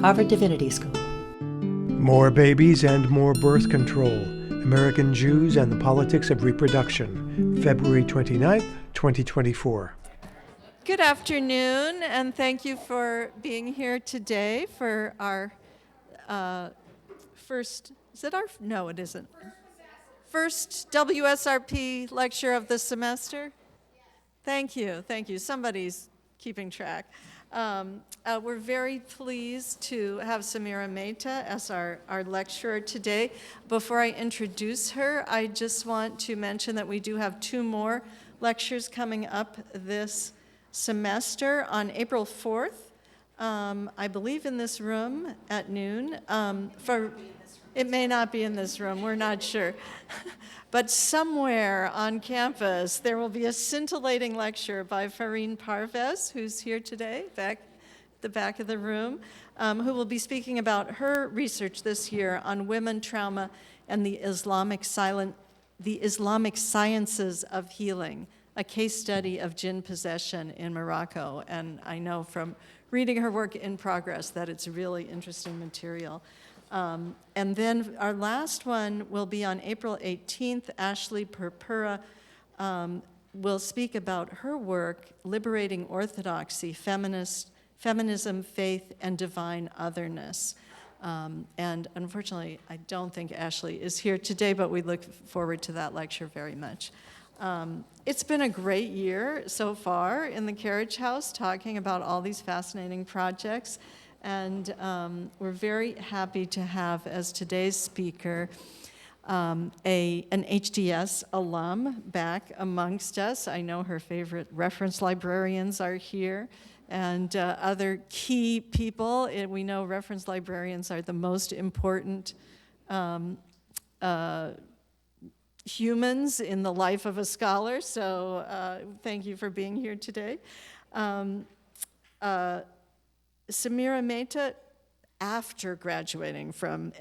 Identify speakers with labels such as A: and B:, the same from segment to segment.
A: Harvard Divinity School.
B: More babies and more birth control. American Jews and the Politics of Reproduction, February 29th, 2024.
C: Good afternoon, and thank you for being here today for our first, is it our, no it isn't. First WSRP lecture of the semester? Thank you. Somebody's keeping track. We're very pleased to have Samira Mehta as our lecturer today. Before I introduce her, I just want to mention that we do have two more lectures coming up this semester on April 4th, I believe in this room at noon. It may not be in this room, we're not sure. But somewhere on campus, there will be a scintillating lecture by Farine Parvez, who's here today, back the back of the room, who will be speaking about her research this year on women, trauma, and the Islamic sciences of healing, a case study of jinn possession in Morocco. And I know from reading her work in progress that it's really interesting material. And then our last one will be on April 18th. Ashley Purpura will speak about her work, Liberating Orthodoxy, Feminism, Faith, and Divine Otherness. And unfortunately, I don't think Ashley is here today, but we look forward to that lecture very much. It's been a great year so far in the Carriage House, talking about all these fascinating projects. And we're very happy to have as today's speaker an HDS alum back amongst us. I know her favorite reference librarians are here and other key people. We know reference librarians are the most important humans in the life of a scholar, so thank you for being here today. Samira Mehta, after graduating from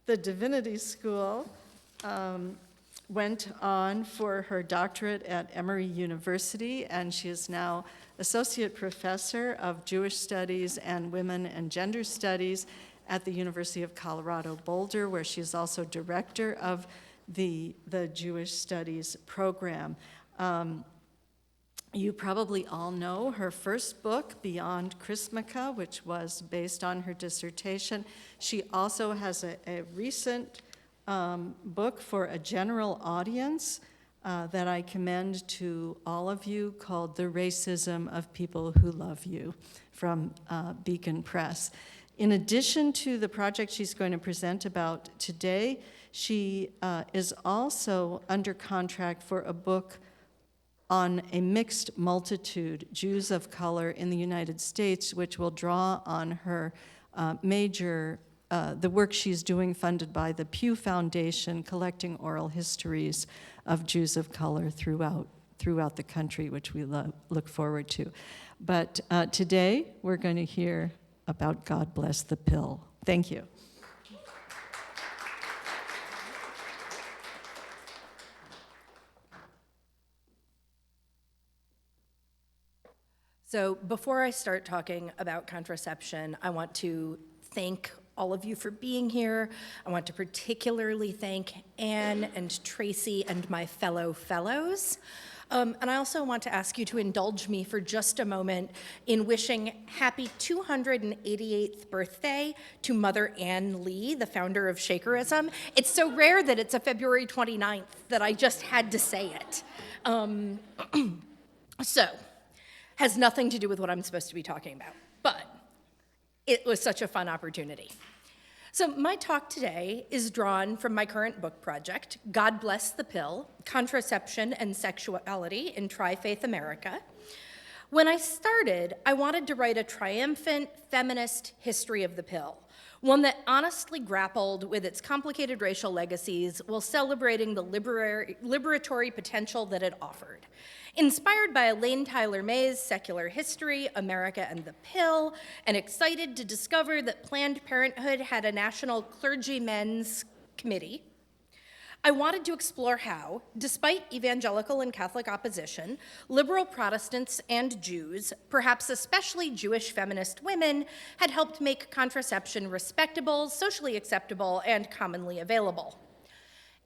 C: the Divinity School, went on for her doctorate at Emory University, and she is now Associate Professor of Jewish Studies and Women and Gender Studies at the University of Colorado Boulder, where she is also Director of the Jewish Studies program. You probably all know her first book, Beyond Chrismica, which was based on her dissertation. She also has a recent book for a general audience that I commend to all of you called The Racism of People Who Love You from Beacon Press. In addition to the project she's going to present about today, she is also under contract for a book on a mixed multitude, Jews of color in the United States, which will draw on her the work she's doing funded by the Pew Foundation, collecting oral histories of Jews of color throughout the country, which we look forward to. But today, we're going to hear about God Bless the Pill. Thank you.
D: So before I start talking about contraception, I want to thank all of you for being here. I want to particularly thank Anne and Tracy and my fellows. And I also want to ask you to indulge me for just a moment in wishing happy 288th birthday to Mother Ann Lee, the founder of Shakerism. It's so rare that it's a February 29th that I just had to say it. Has nothing to do with what I'm supposed to be talking about, but it was such a fun opportunity. So my talk today is drawn from my current book project, God Bless the Pill, Contraception and Sexuality in Tri-Faith America. When I started, I wanted to write a triumphant feminist history of the pill, one that honestly grappled with its complicated racial legacies while celebrating the liberatory potential that it offered. Inspired by Elaine Tyler May's Secular History, America and the Pill, and excited to discover that Planned Parenthood had a national clergymen's committee, I wanted to explore how, despite evangelical and Catholic opposition, liberal Protestants and Jews, perhaps especially Jewish feminist women, had helped make contraception respectable, socially acceptable, and commonly available.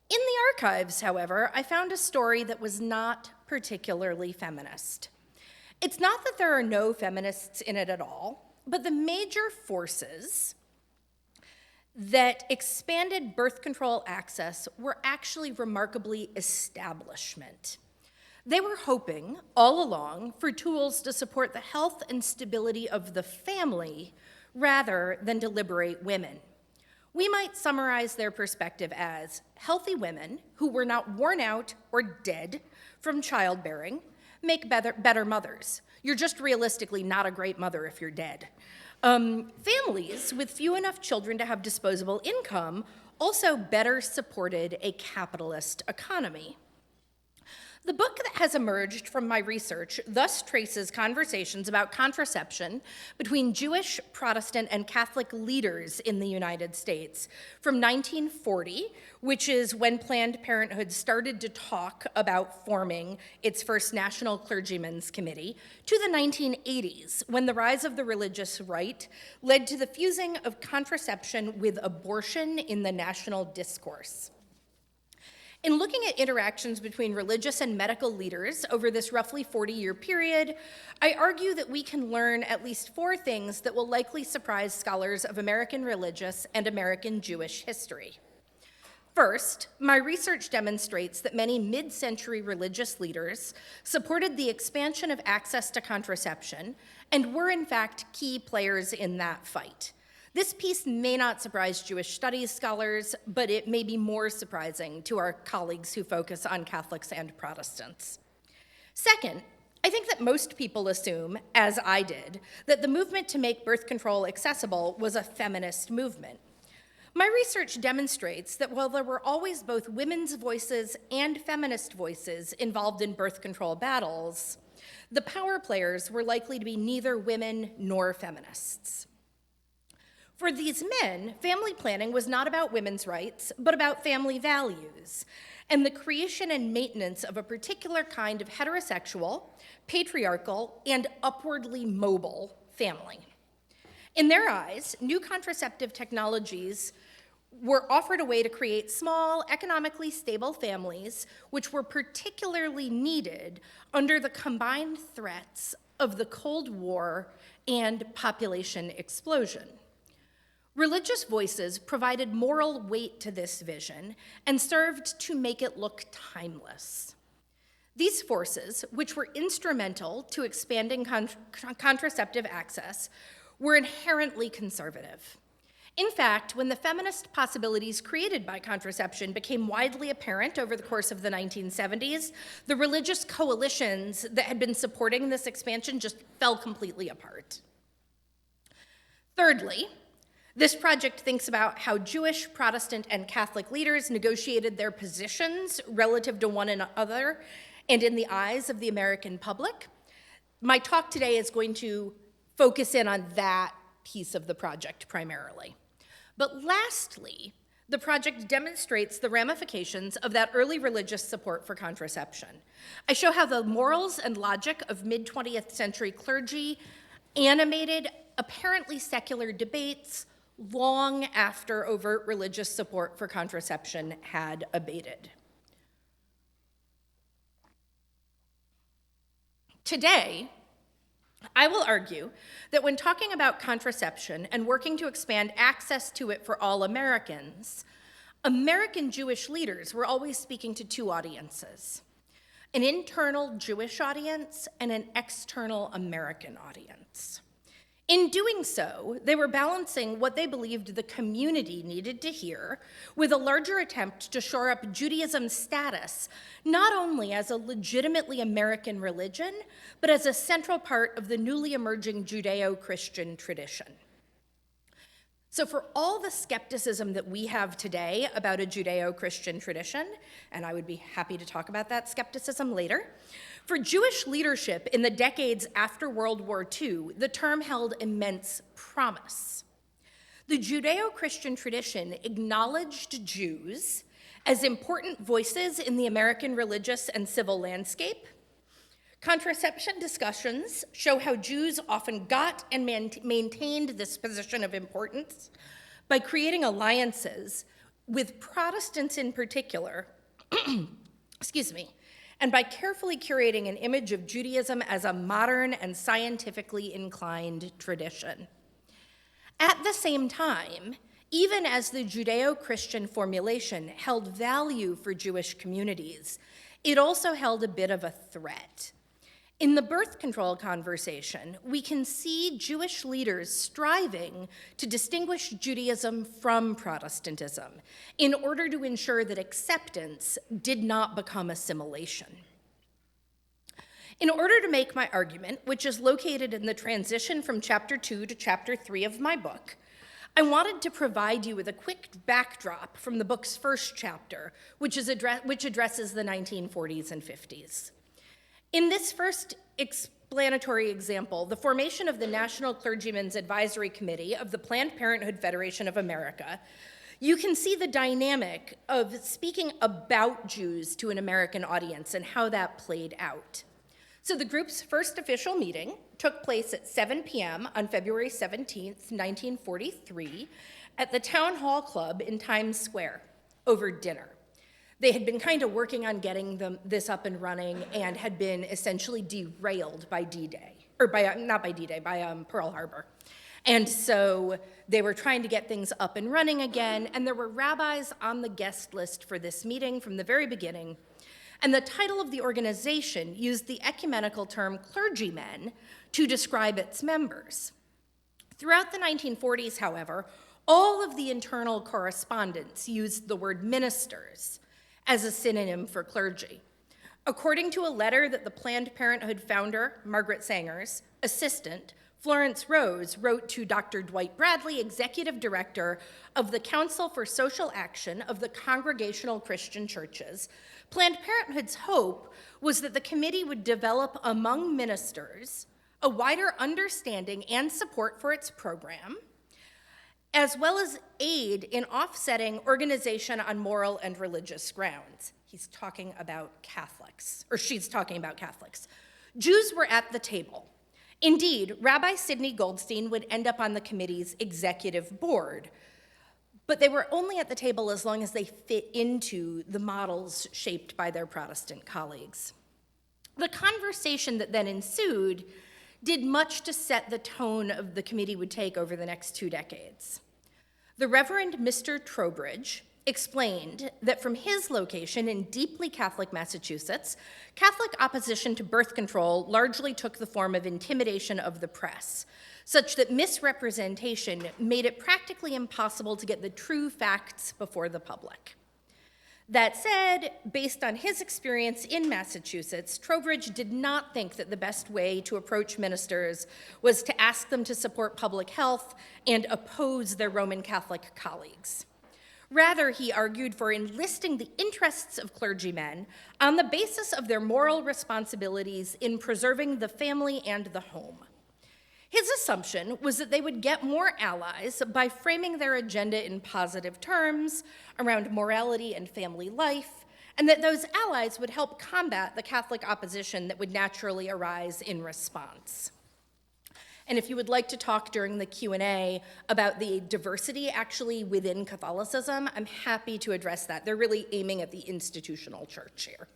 D: In the archives, however, I found a story that was not particularly feminist. It's not that there are no feminists in it at all, but the major forces that expanded birth control access were actually remarkably establishment. They were hoping, all along, for tools to support the health and stability of the family rather than to liberate women. We might summarize their perspective as healthy women who were not worn out or dead from childbearing make better mothers. You're just realistically not a great mother if you're dead. Families with few enough children to have disposable income also better supported a capitalist economy. The book that has emerged from my research thus traces conversations about contraception between Jewish, Protestant, and Catholic leaders in the United States from 1940, which is when Planned Parenthood started to talk about forming its first National Clergymen's Committee, to the 1980s, when the rise of the religious right led to the fusing of contraception with abortion in the national discourse. In looking at interactions between religious and medical leaders over this roughly 40-year period, I argue that we can learn at least 4 things that will likely surprise scholars of American religious and American Jewish history. First, my research demonstrates that many mid-century religious leaders supported the expansion of access to contraception and were in fact key players in that fight. This piece may not surprise Jewish studies scholars, but it may be more surprising to our colleagues who focus on Catholics and Protestants. Second, I think that most people assume, as I did, that the movement to make birth control accessible was a feminist movement. My research demonstrates that while there were always both women's voices and feminist voices involved in birth control battles, the power players were likely to be neither women nor feminists. For these men, family planning was not about women's rights, but about family values, and the creation and maintenance of a particular kind of heterosexual, patriarchal, and upwardly mobile family. In their eyes, new contraceptive technologies were offered a way to create small, economically stable families, which were particularly needed under the combined threats of the Cold War and population explosion. Religious voices provided moral weight to this vision and served to make it look timeless. These forces, which were instrumental to expanding contraceptive access, were inherently conservative. In fact, when the feminist possibilities created by contraception became widely apparent over the course of the 1970s, the religious coalitions that had been supporting this expansion just fell completely apart. Thirdly, this project thinks about how Jewish, Protestant, and Catholic leaders negotiated their positions relative to one another and in the eyes of the American public. My talk today is going to focus in on that piece of the project primarily. But lastly, the project demonstrates the ramifications of that early religious support for contraception. I show how the morals and logic of mid-20th century clergy animated apparently secular debates long after overt religious support for contraception had abated. Today, I will argue that when talking about contraception and working to expand access to it for all Americans, American Jewish leaders were always speaking to 2 audiences: an internal Jewish audience and an external American audience. In doing so, they were balancing what they believed the community needed to hear with a larger attempt to shore up Judaism's status, not only as a legitimately American religion, but as a central part of the newly emerging Judeo-Christian tradition. So for all the skepticism that we have today about a Judeo-Christian tradition, and I would be happy to talk about that skepticism later, for Jewish leadership in the decades after World War II, the term held immense promise. The Judeo-Christian tradition acknowledged Jews as important voices in the American religious and civil landscape. Contraception discussions show how Jews often got and maintained this position of importance by creating alliances with Protestants in particular, excuse me, and by carefully curating an image of Judaism as a modern and scientifically inclined tradition. At the same time, even as the Judeo-Christian formulation held value for Jewish communities, it also held a bit of a threat. In the birth control conversation, we can see Jewish leaders striving to distinguish Judaism from Protestantism in order to ensure that acceptance did not become assimilation. In order to make my argument, which is located in the transition from chapter 2 to chapter 3 of my book, I wanted to provide you with a quick backdrop from the book's first chapter, which addresses the 1940s and 50s. In this first explanatory example, the formation of the National Clergymen's Advisory Committee of the Planned Parenthood Federation of America, you can see the dynamic of speaking about Jews to an American audience and how that played out. So the group's first official meeting took place at 7 p.m. on February 17th, 1943, at the Town Hall Club in Times Square over dinner. They had been kind of working on getting this up and running and had been essentially derailed by D-Day, or not by D-Day, by Pearl Harbor. And so they were trying to get things up and running again, and there were rabbis on the guest list for this meeting from the very beginning. And the title of the organization used the ecumenical term clergymen to describe its members. Throughout the 1940s, however, all of the internal correspondence used the word ministers as a synonym for clergy. According to a letter that the Planned Parenthood founder, Margaret Sanger's assistant, Florence Rose, wrote to Dr. Dwight Bradley, executive director of the Council for Social Action of the Congregational Christian Churches, Planned Parenthood's hope was that the committee would develop among ministers a wider understanding and support for its program, as well as aid in offsetting organization on moral and religious grounds. He's talking about Catholics, or she's talking about Catholics. Jews were at the table. Indeed, Rabbi Sidney Goldstein would end up on the committee's executive board, but they were only at the table as long as they fit into the models shaped by their Protestant colleagues. The conversation that then ensued did much to set the tone of the committee would take over the next 2 decades. The Reverend Mr. Trowbridge explained that from his location in deeply Catholic Massachusetts, Catholic opposition to birth control largely took the form of intimidation of the press, such that misrepresentation made it practically impossible to get the true facts before the public. That said, based on his experience in Massachusetts, Trowbridge did not think that the best way to approach ministers was to ask them to support public health and oppose their Roman Catholic colleagues. Rather, he argued for enlisting the interests of clergymen on the basis of their moral responsibilities in preserving the family and the home. His assumption was that they would get more allies by framing their agenda in positive terms around morality and family life, and that those allies would help combat the Catholic opposition that would naturally arise in response. And if you would like to talk during the Q&A about the diversity actually within Catholicism, I'm happy to address that. They're really aiming at the institutional church here.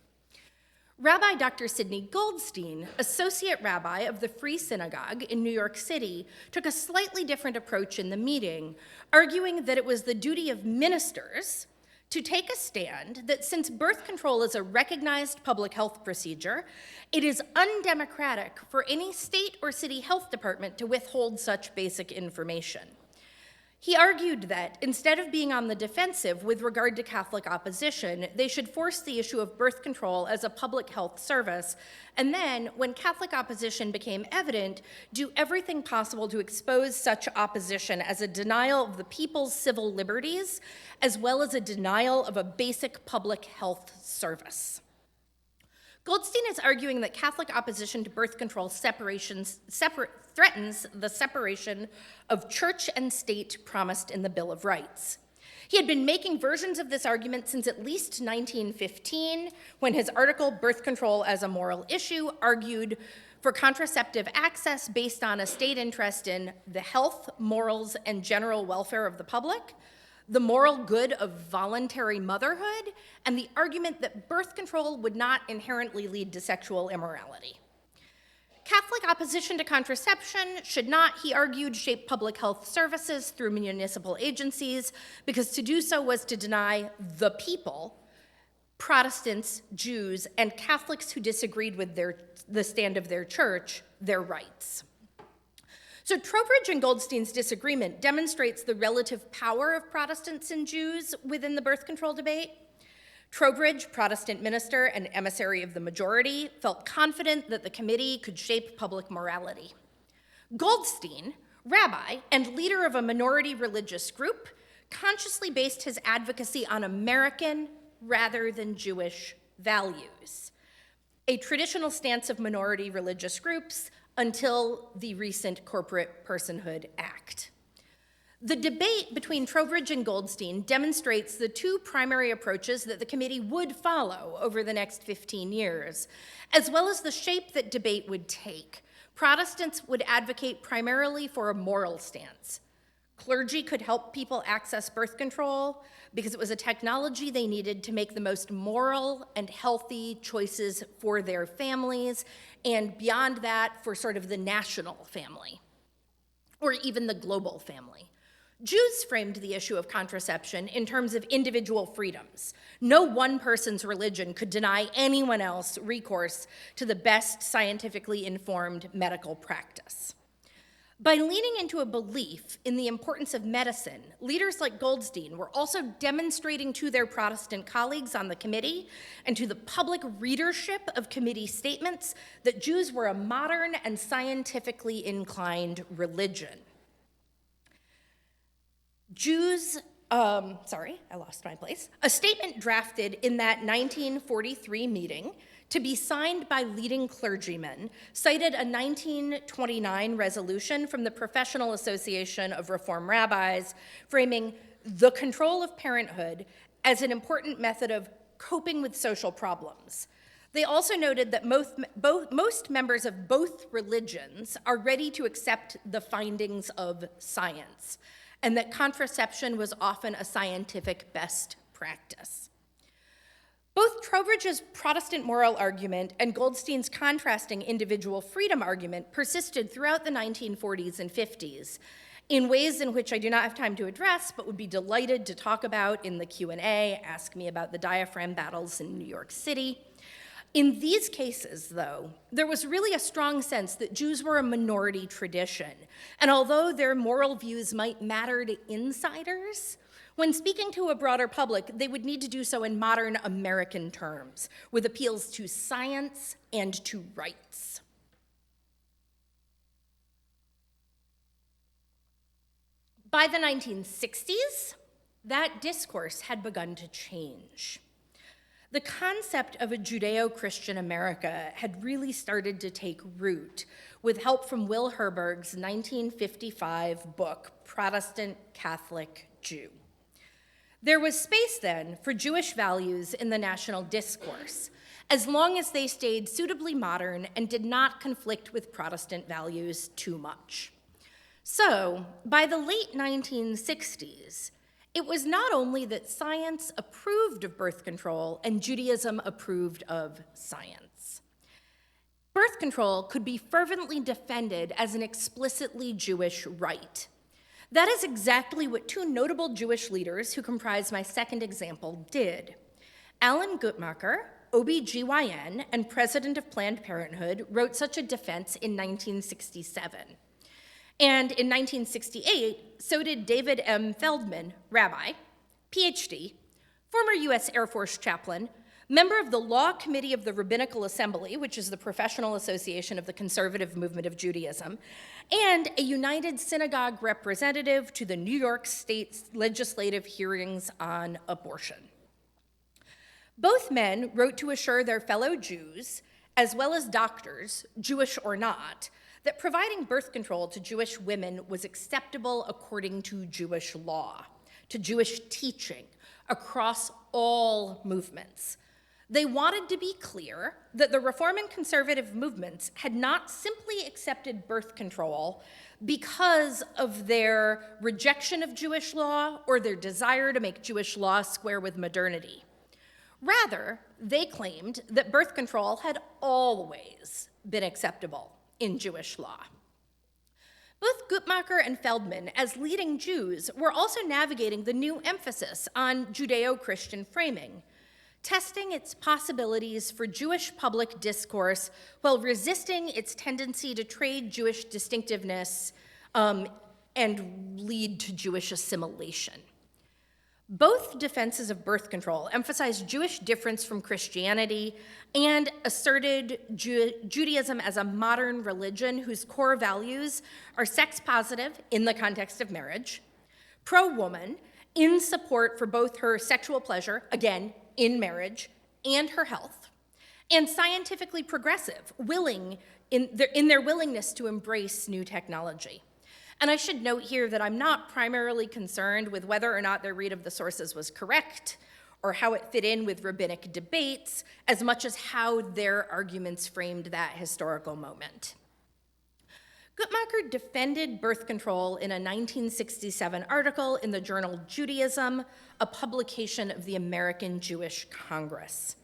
D: Rabbi Dr. Sidney Goldstein, associate rabbi of the Free Synagogue in New York City, took a slightly different approach in the meeting, arguing that it was the duty of ministers to take a stand that since birth control is a recognized public health procedure, it is undemocratic for any state or city health department to withhold such basic information. He argued that instead of being on the defensive with regard to Catholic opposition, they should force the issue of birth control as a public health service, and then, when Catholic opposition became evident, do everything possible to expose such opposition as a denial of the people's civil liberties, as well as a denial of a basic public health service. Goldstein is arguing that Catholic opposition to birth control threatens the separation of church and state promised in the Bill of Rights. He had been making versions of this argument since at least 1915, when his article, Birth Control as a Moral Issue, argued for contraceptive access based on a state interest in the health, morals, and general welfare of the public, the moral good of voluntary motherhood, and the argument that birth control would not inherently lead to sexual immorality. Catholic opposition to contraception should not, he argued, shape public health services through municipal agencies, because to do so was to deny the people, Protestants, Jews, and Catholics who disagreed with the stand of their church, their rights. So Trowbridge and Goldstein's disagreement demonstrates the relative power of Protestants and Jews within the birth control debate. Trowbridge, Protestant minister and emissary of the majority, felt confident that the committee could shape public morality. Goldstein, rabbi and leader of a minority religious group, consciously based his advocacy on American rather than Jewish values, a traditional stance of minority religious groups until the recent Corporate Personhood Act. The debate between Trowbridge and Goldstein demonstrates the two primary approaches that the committee would follow over the next 15 years, as well as the shape that debate would take. Protestants would advocate primarily for a moral stance. Clergy could help people access birth control because it was a technology they needed to make the most moral and healthy choices for their families, and beyond that, for sort of the national family, or even the global family. Jews framed the issue of contraception in terms of individual freedoms. No one person's religion could deny anyone else recourse to the best scientifically informed medical practice. By leaning into a belief in the importance of medicine, leaders like Goldstein were also demonstrating to their Protestant colleagues on the committee and to the public readership of committee statements that Jews were a modern and scientifically inclined religion. A statement drafted in that 1943 meeting to be signed by leading clergymen cited a 1929 resolution from the Professional Association of Reform Rabbis framing the control of parenthood as an important method of coping with social problems. They also noted that most members of both religions are ready to accept the findings of science, and that contraception was often a scientific best practice. Both Trowbridge's Protestant moral argument and Goldstein's contrasting individual freedom argument persisted throughout the 1940s and 50s in ways in which I do not have time to address, but would be delighted to talk about in the Q&A. Ask me about the diaphragm battles in New York City. In these cases, though, there was really a strong sense that Jews were a minority tradition, and although their moral views might matter to insiders, when speaking to a broader public, they would need to do so in modern American terms, with appeals to science and to rights. By the 1960s, that discourse had begun to change. The concept of a Judeo-Christian America had really started to take root with help from Will Herberg's 1955 book, Protestant Catholic Jew. There was space then for Jewish values in the national discourse, as long as they stayed suitably modern and did not conflict with Protestant values too much. So, by the late 1960s, it was not only that science approved of birth control and Judaism approved of science. Birth control could be fervently defended as an explicitly Jewish right. That is exactly what two notable Jewish leaders who comprise my second example did. Alan Guttmacher, OBGYN and president of Planned Parenthood, wrote such a defense in 1967. And in 1968, so did David M. Feldman, rabbi, PhD, former US Air Force chaplain, member of the Law Committee of the Rabbinical Assembly, which is the professional association of the conservative movement of Judaism, and a United Synagogue representative to the New York State legislative hearings on abortion. Both men wrote to assure their fellow Jews, as well as doctors, Jewish or not, that providing birth control to Jewish women was acceptable according to Jewish law. to Jewish teaching across all movements. They wanted to be clear that the Reform and conservative movements had not simply accepted birth control because of their rejection of Jewish law or their desire to make Jewish law square with modernity. Rather, they claimed that birth control had always been acceptable in Jewish law. Both Guttmacher and Feldman, as leading Jews, were also navigating the new emphasis on Judeo-Christian framing, testing its possibilities for Jewish public discourse while resisting its tendency to trade Jewish distinctiveness and lead to Jewish assimilation. Both defenses of birth control emphasized Jewish difference from Christianity and asserted Judaism as a modern religion whose core values are sex positive in the context of marriage, pro-woman in support for both her sexual pleasure, again, in marriage, and her health, and scientifically progressive, willing in their willingness to embrace new technology. And I should note here that I'm not primarily concerned with whether or not their read of the sources was correct or how it fit in with rabbinic debates, as much as how their arguments framed that historical moment. Guttmacher defended birth control in a 1967 article in the journal Judaism, a publication of the American Jewish Congress.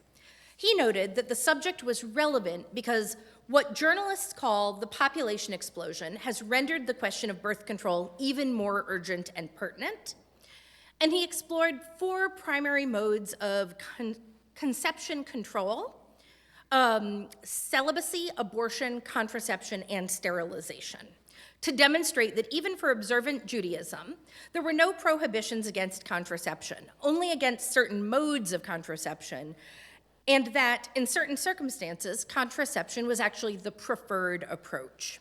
D: He noted that the subject was relevant because what journalists call the population explosion has rendered the question of birth control even more urgent and pertinent. And he explored 4 primary modes of conception control: celibacy, abortion, contraception, and sterilization, to demonstrate that even for observant Judaism, there were no prohibitions against contraception, only against certain modes of contraception, and that in certain circumstances, contraception was actually the preferred approach.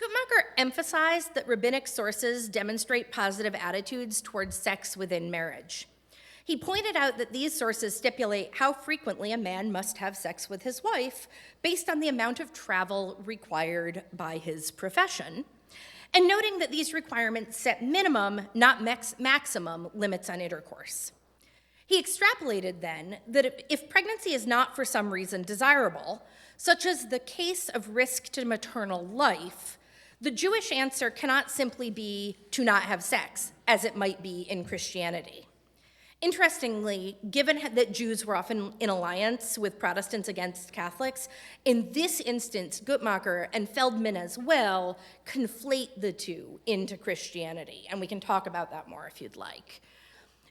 D: Guttmacher emphasized that rabbinic sources demonstrate positive attitudes towards sex within marriage. He pointed out that these sources stipulate how frequently a man must have sex with his wife based on the amount of travel required by his profession, and noting that these requirements set minimum, not maximum, limits on intercourse. He extrapolated then that if pregnancy is not for some reason desirable, such as the case of risk to maternal life, the Jewish answer cannot simply be to not have sex, as it might be in Christianity. Interestingly, given that Jews were often in alliance with Protestants against Catholics, in this instance, Guttmacher and Feldman as well conflate the two into Christianity, and we can talk about that more if you'd like.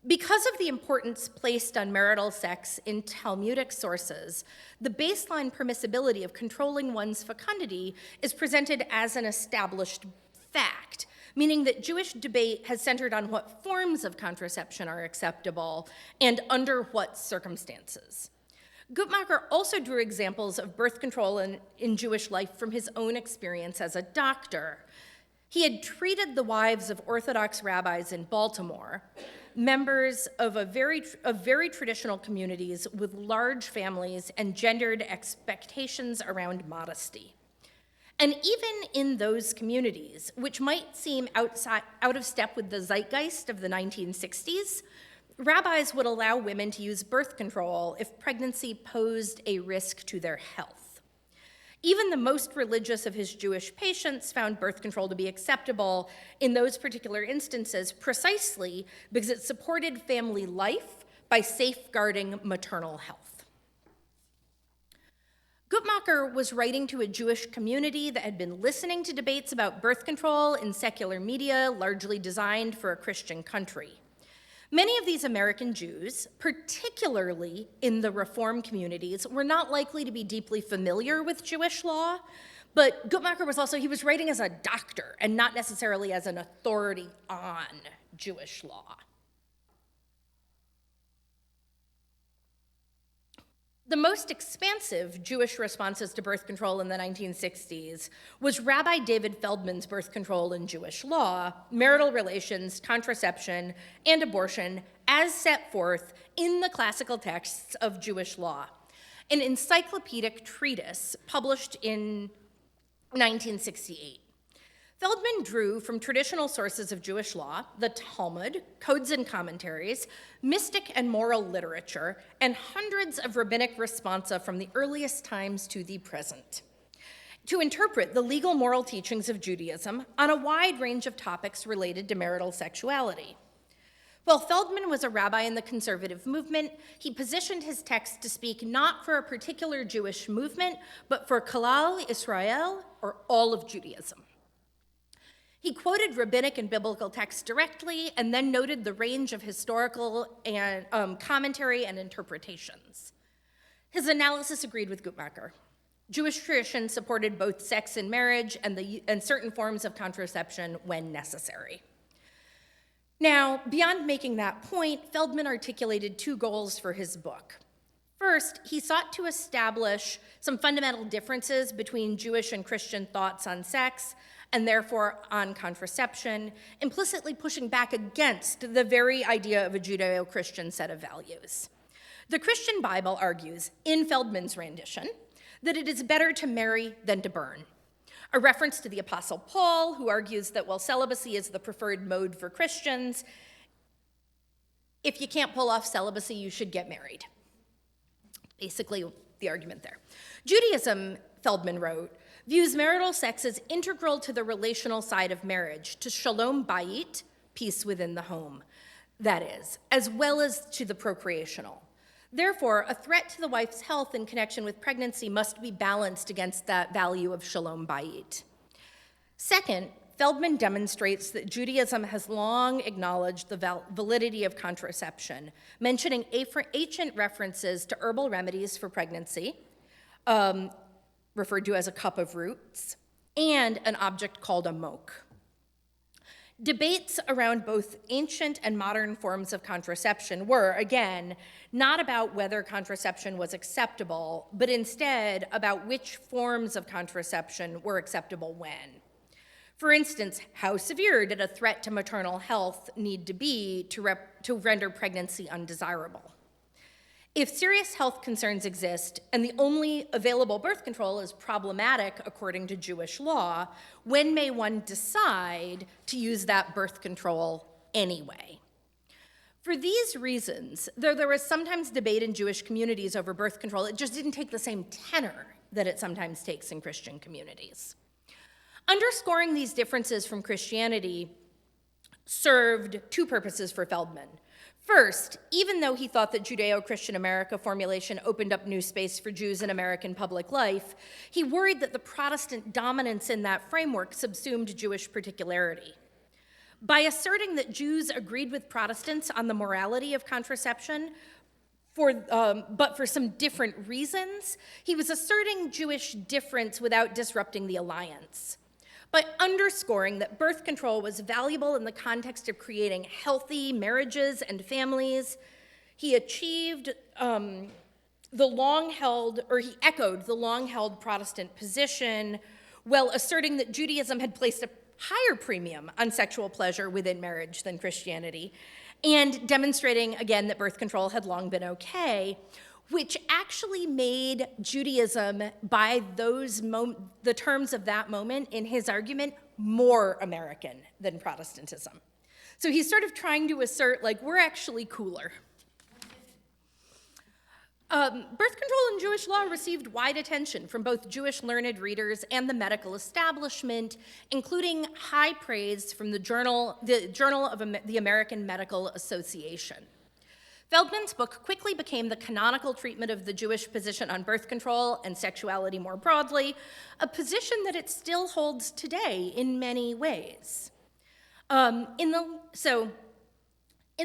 D: Because of the importance placed on marital sex in Talmudic sources, the baseline permissibility of controlling one's fecundity is presented as an established fact, meaning that Jewish debate has centered on what forms of contraception are acceptable and under what circumstances. Guttmacher also drew examples of birth control in Jewish life from his own experience as a doctor. He had treated the wives of Orthodox rabbis in Baltimore, members of very traditional communities with large families and gendered expectations around modesty. And even in those communities, which might seem out of step with the zeitgeist of the 1960s, rabbis would allow women to use birth control if pregnancy posed a risk to their health. Even the most religious of his Jewish patients found birth control to be acceptable in those particular instances precisely because it supported family life by safeguarding maternal health. Guttmacher was writing to a Jewish community that had been listening to debates about birth control in secular media, largely designed for a Christian country. Many of these American Jews, particularly in the Reform communities, were not likely to be deeply familiar with Jewish law, but Guttmacher was writing as a doctor and not necessarily as an authority on Jewish law. The most expansive Jewish responses to birth control in the 1960s was Rabbi David Feldman's Birth Control in Jewish Law, Marital Relations, Contraception, and Abortion as set forth in the classical texts of Jewish law, an encyclopedic treatise published in 1968. Feldman drew from traditional sources of Jewish law, the Talmud, codes and commentaries, mystic and moral literature, and hundreds of rabbinic responsa from the earliest times to the present, to interpret the legal moral teachings of Judaism on a wide range of topics related to marital sexuality. While Feldman was a rabbi in the conservative movement, he positioned his text to speak not for a particular Jewish movement, but for Kalal Israel, or all of Judaism. He quoted rabbinic and biblical texts directly and then noted the range of historical and commentary and interpretations. His analysis agreed with Guttmacher. Jewish tradition supported both sex in marriage and certain forms of contraception when necessary. Now, beyond making that point, Feldman articulated two goals for his book. First, he sought to establish some fundamental differences between Jewish and Christian thoughts on sex, and therefore on contraception, implicitly pushing back against the very idea of a Judeo-Christian set of values. The Christian Bible argues, in Feldman's rendition, that it is better to marry than to burn, a reference to the Apostle Paul, who argues that while celibacy is the preferred mode for Christians, if you can't pull off celibacy, you should get married. Basically, the argument there. Judaism, Feldman wrote, views marital sex as integral to the relational side of marriage, to shalom bayit, peace within the home, that is, as well as to the procreational. Therefore, a threat to the wife's health in connection with pregnancy must be balanced against that value of shalom bayit. Second, Feldman demonstrates that Judaism has long acknowledged the validity of contraception, mentioning ancient references to herbal remedies for pregnancy, referred to as a cup of roots, and an object called a moke. Debates around both ancient and modern forms of contraception were, again, not about whether contraception was acceptable, but instead about which forms of contraception were acceptable when. For instance, how severe did a threat to maternal health need to be to render pregnancy undesirable? If serious health concerns exist and the only available birth control is problematic according to Jewish law, when may one decide to use that birth control anyway? For these reasons, though there was sometimes debate in Jewish communities over birth control, it just didn't take the same tenor that it sometimes takes in Christian communities. Underscoring these differences from Christianity served two purposes for Feldman. First, even though he thought that Judeo-Christian America formulation opened up new space for Jews in American public life, he worried that the Protestant dominance in that framework subsumed Jewish particularity. By asserting that Jews agreed with Protestants on the morality of contraception, but for some different reasons, he was asserting Jewish difference without disrupting the alliance. By underscoring that birth control was valuable in the context of creating healthy marriages and families, he achieved he echoed the long-held Protestant position while asserting that Judaism had placed a higher premium on sexual pleasure within marriage than Christianity, and demonstrating, again, that birth control had long been okay, which actually made Judaism, by the terms of that moment in his argument, more American than Protestantism. So he's sort of trying to assert, like, we're actually cooler. Birth control in Jewish law received wide attention from both Jewish learned readers and the medical establishment, including high praise from the Journal of the American Medical Association. Feldman's book quickly became the canonical treatment of the Jewish position on birth control and sexuality more broadly, a position that it still holds today in many ways. In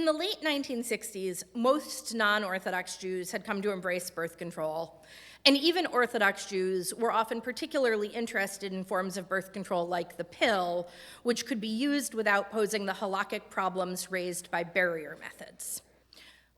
D: the late 1960s, most non-Orthodox Jews had come to embrace birth control, and even Orthodox Jews were often particularly interested in forms of birth control like the pill, which could be used without posing the halakhic problems raised by barrier methods,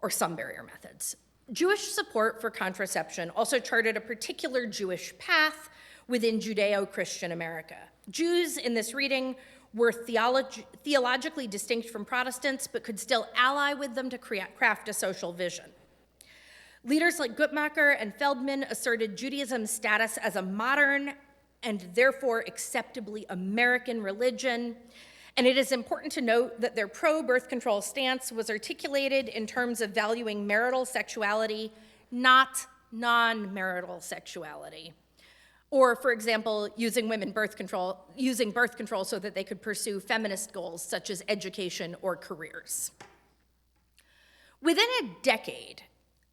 D: or some barrier methods. Jewish support for contraception also charted a particular Jewish path within Judeo-Christian America. Jews in this reading were theologically distinct from Protestants, but could still ally with them to craft a social vision. Leaders like Guttmacher and Feldman asserted Judaism's status as a modern and therefore acceptably American religion. And it is important to note that their pro-birth control stance was articulated in terms of valuing marital sexuality, not non-marital sexuality. Or, for example, using birth control so that they could pursue feminist goals such as education or careers. Within a decade,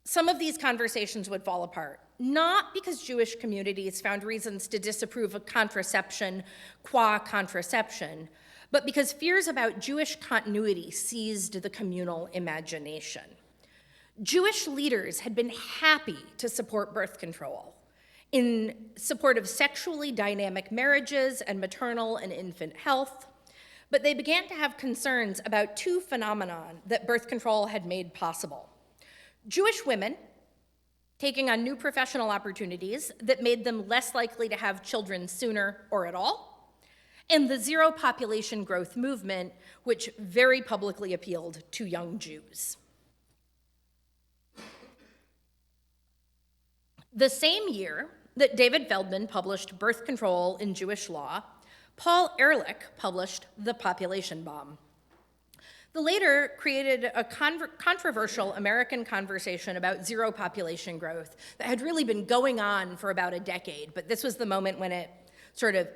D: some of these conversations would fall apart, not because Jewish communities found reasons to disapprove of contraception qua contraception, but because fears about Jewish continuity seized the communal imagination. Jewish leaders had been happy to support birth control in support of sexually dynamic marriages and maternal and infant health, but they began to have concerns about two phenomena that birth control had made possible. Jewish women taking on new professional opportunities that made them less likely to have children sooner or at all, and the zero population growth movement, which very publicly appealed to young Jews. The same year that David Feldman published Birth Control in Jewish Law, Paul Ehrlich published The Population Bomb. The latter created a controversial American conversation about zero population growth that had really been going on for about a decade, but this was the moment when it sort of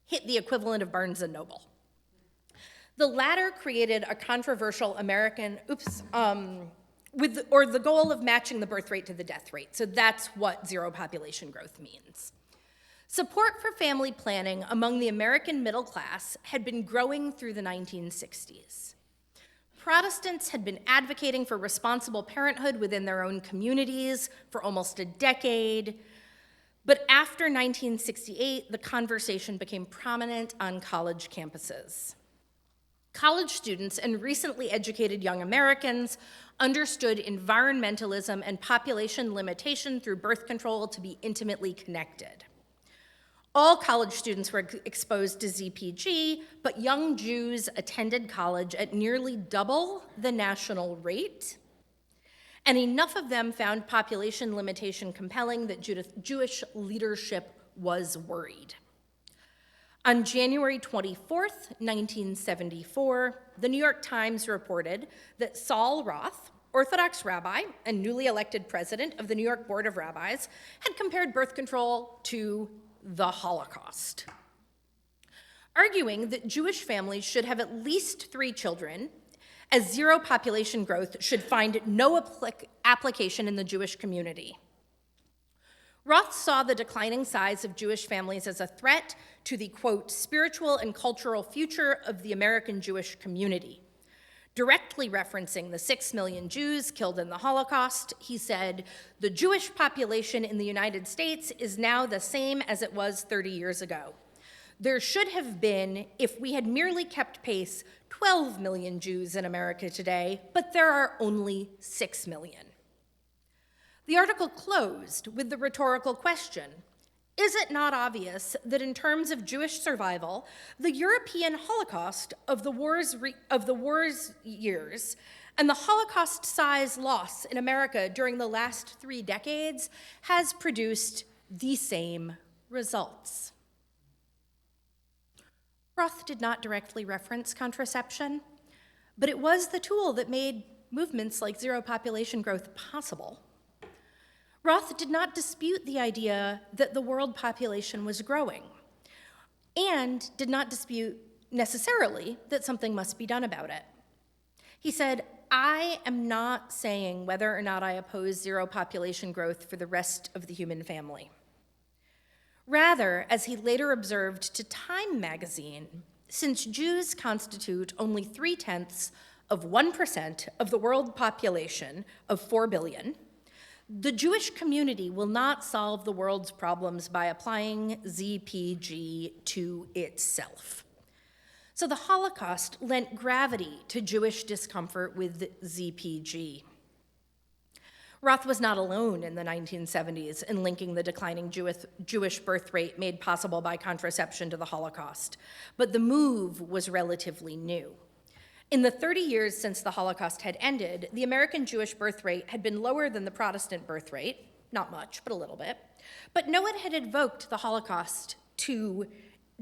D: hit the equivalent of Barnes and Noble. The latter created a controversial American, the goal of matching the birth rate to the death rate. So that's what zero population growth means. Support for family planning among the American middle class had been growing through the 1960s. Protestants had been advocating for responsible parenthood within their own communities for almost a decade. But after 1968, the conversation became prominent on college campuses. College students and recently educated young Americans understood environmentalism and population limitation through birth control to be intimately connected. All college students were exposed to ZPG, but young Jews attended college at nearly double the national rate, and enough of them found population limitation compelling that Jewish leadership was worried. On January 24th, 1974, the New York Times reported that Saul Roth, Orthodox rabbi and newly elected president of the New York Board of Rabbis, had compared birth control to the Holocaust, arguing that Jewish families should have at least 3 children, as zero population growth should find no application in the Jewish community. Roth saw the declining size of Jewish families as a threat to the, quote, spiritual and cultural future of the American Jewish community. Directly referencing the 6 million Jews killed in the Holocaust, he said, "The Jewish population in the United States is now the same as it was 30 years ago. There should have been, if we had merely kept pace, 12 million Jews in America today, but there are only 6 million." The article closed with the rhetorical question, is it not obvious that in terms of Jewish survival, the European Holocaust of the war's years and the Holocaust-size loss in America during the last 3 decades has produced the same results? Roth did not directly reference contraception, but it was the tool that made movements like zero population growth possible. Roth did not dispute the idea that the world population was growing, and did not dispute necessarily that something must be done about it. He said, "I am not saying whether or not I oppose zero population growth for the rest of the human family." Rather, as he later observed to Time magazine, since Jews constitute only 0.3% of the world population of 4 billion, the Jewish community will not solve the world's problems by applying ZPG to itself. So the Holocaust lent gravity to Jewish discomfort with ZPG. Roth was not alone in the 1970s in linking the declining Jewish birth rate made possible by contraception to the Holocaust, but the move was relatively new. In the 30 years since the Holocaust had ended, the American Jewish birth rate had been lower than the Protestant birth rate, not much, but a little bit, But no one had invoked the Holocaust to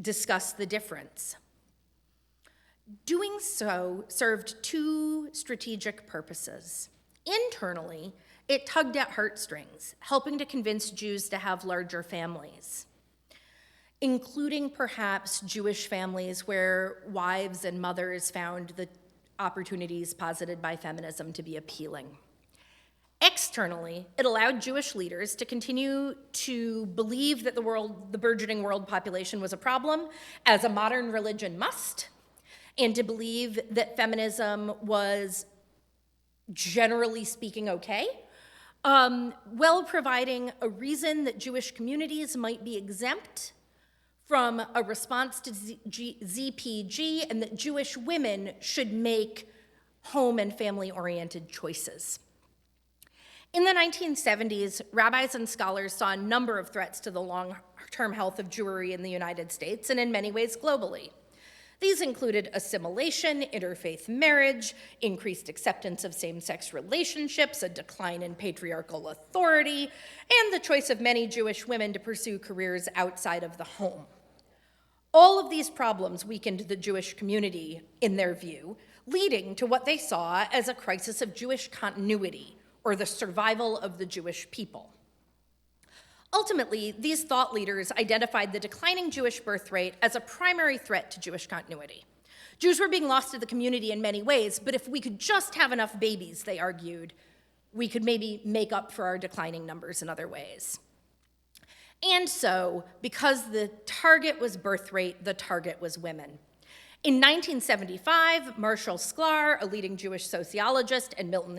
D: discuss the difference. Doing so served two strategic purposes. Internally, it tugged at heartstrings, helping to convince Jews to have larger families, including perhaps Jewish families where wives and mothers found the opportunities posited by feminism to be appealing. Externally, it allowed Jewish leaders to continue to believe that the burgeoning world population was a problem, as a modern religion must, and to believe that feminism was, generally speaking, okay, while providing a reason that Jewish communities might be exempt from a response to ZPG, and that Jewish women should make home and family-oriented choices. In the 1970s, rabbis and scholars saw a number of threats to the long-term health of Jewry in the United States, and in many ways globally. These included assimilation, interfaith marriage, increased acceptance of same-sex relationships, a decline in patriarchal authority, and the choice of many Jewish women to pursue careers outside of the home. All of these problems weakened the Jewish community, in their view, leading to what they saw as a crisis of Jewish continuity, or the survival of the Jewish people. Ultimately, these thought leaders identified the declining Jewish birth rate as a primary threat to Jewish continuity. Jews were being lost to the community in many ways, but if we could just have enough babies, they argued, we could maybe make up for our declining numbers in other ways. And so, because the target was birth rate, the target was women. In 1975, Marshall Sklar, a leading Jewish sociologist, and Milton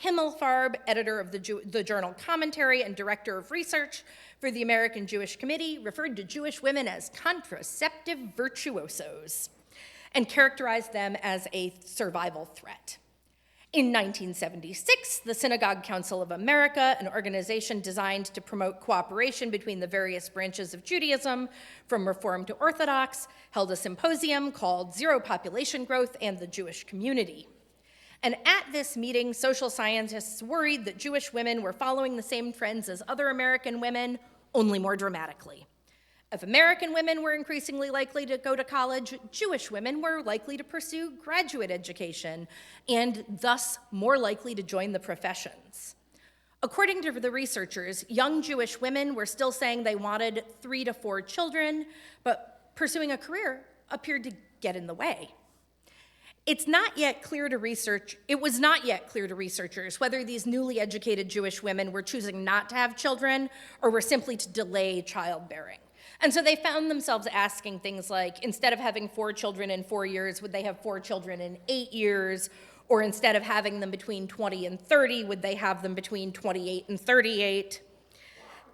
D: Himmelfarb, editor of the journal Commentary and director of research for the American Jewish Committee, referred to Jewish women as contraceptive virtuosos and characterized them as a survival threat. In 1976, the Synagogue Council of America, an organization designed to promote cooperation between the various branches of Judaism, from Reform to Orthodox, held a symposium called Zero Population Growth and the Jewish Community. And at this meeting, social scientists worried that Jewish women were following the same trends as other American women, only more dramatically. If American women were increasingly likely to go to college, Jewish women were likely to pursue graduate education, and thus more likely to join the professions. According to the researchers, young Jewish women were still saying they wanted 3 to 4 children, but pursuing a career appeared to get in the way. It was not yet clear to researchers whether these newly educated Jewish women were choosing not to have children or were simply to delay childbearing. And so they found themselves asking things like, instead of having 4 children in 4 years, would they have 4 children in 8 years? Or instead of having them between 20 and 30, would they have them between 28 and 38?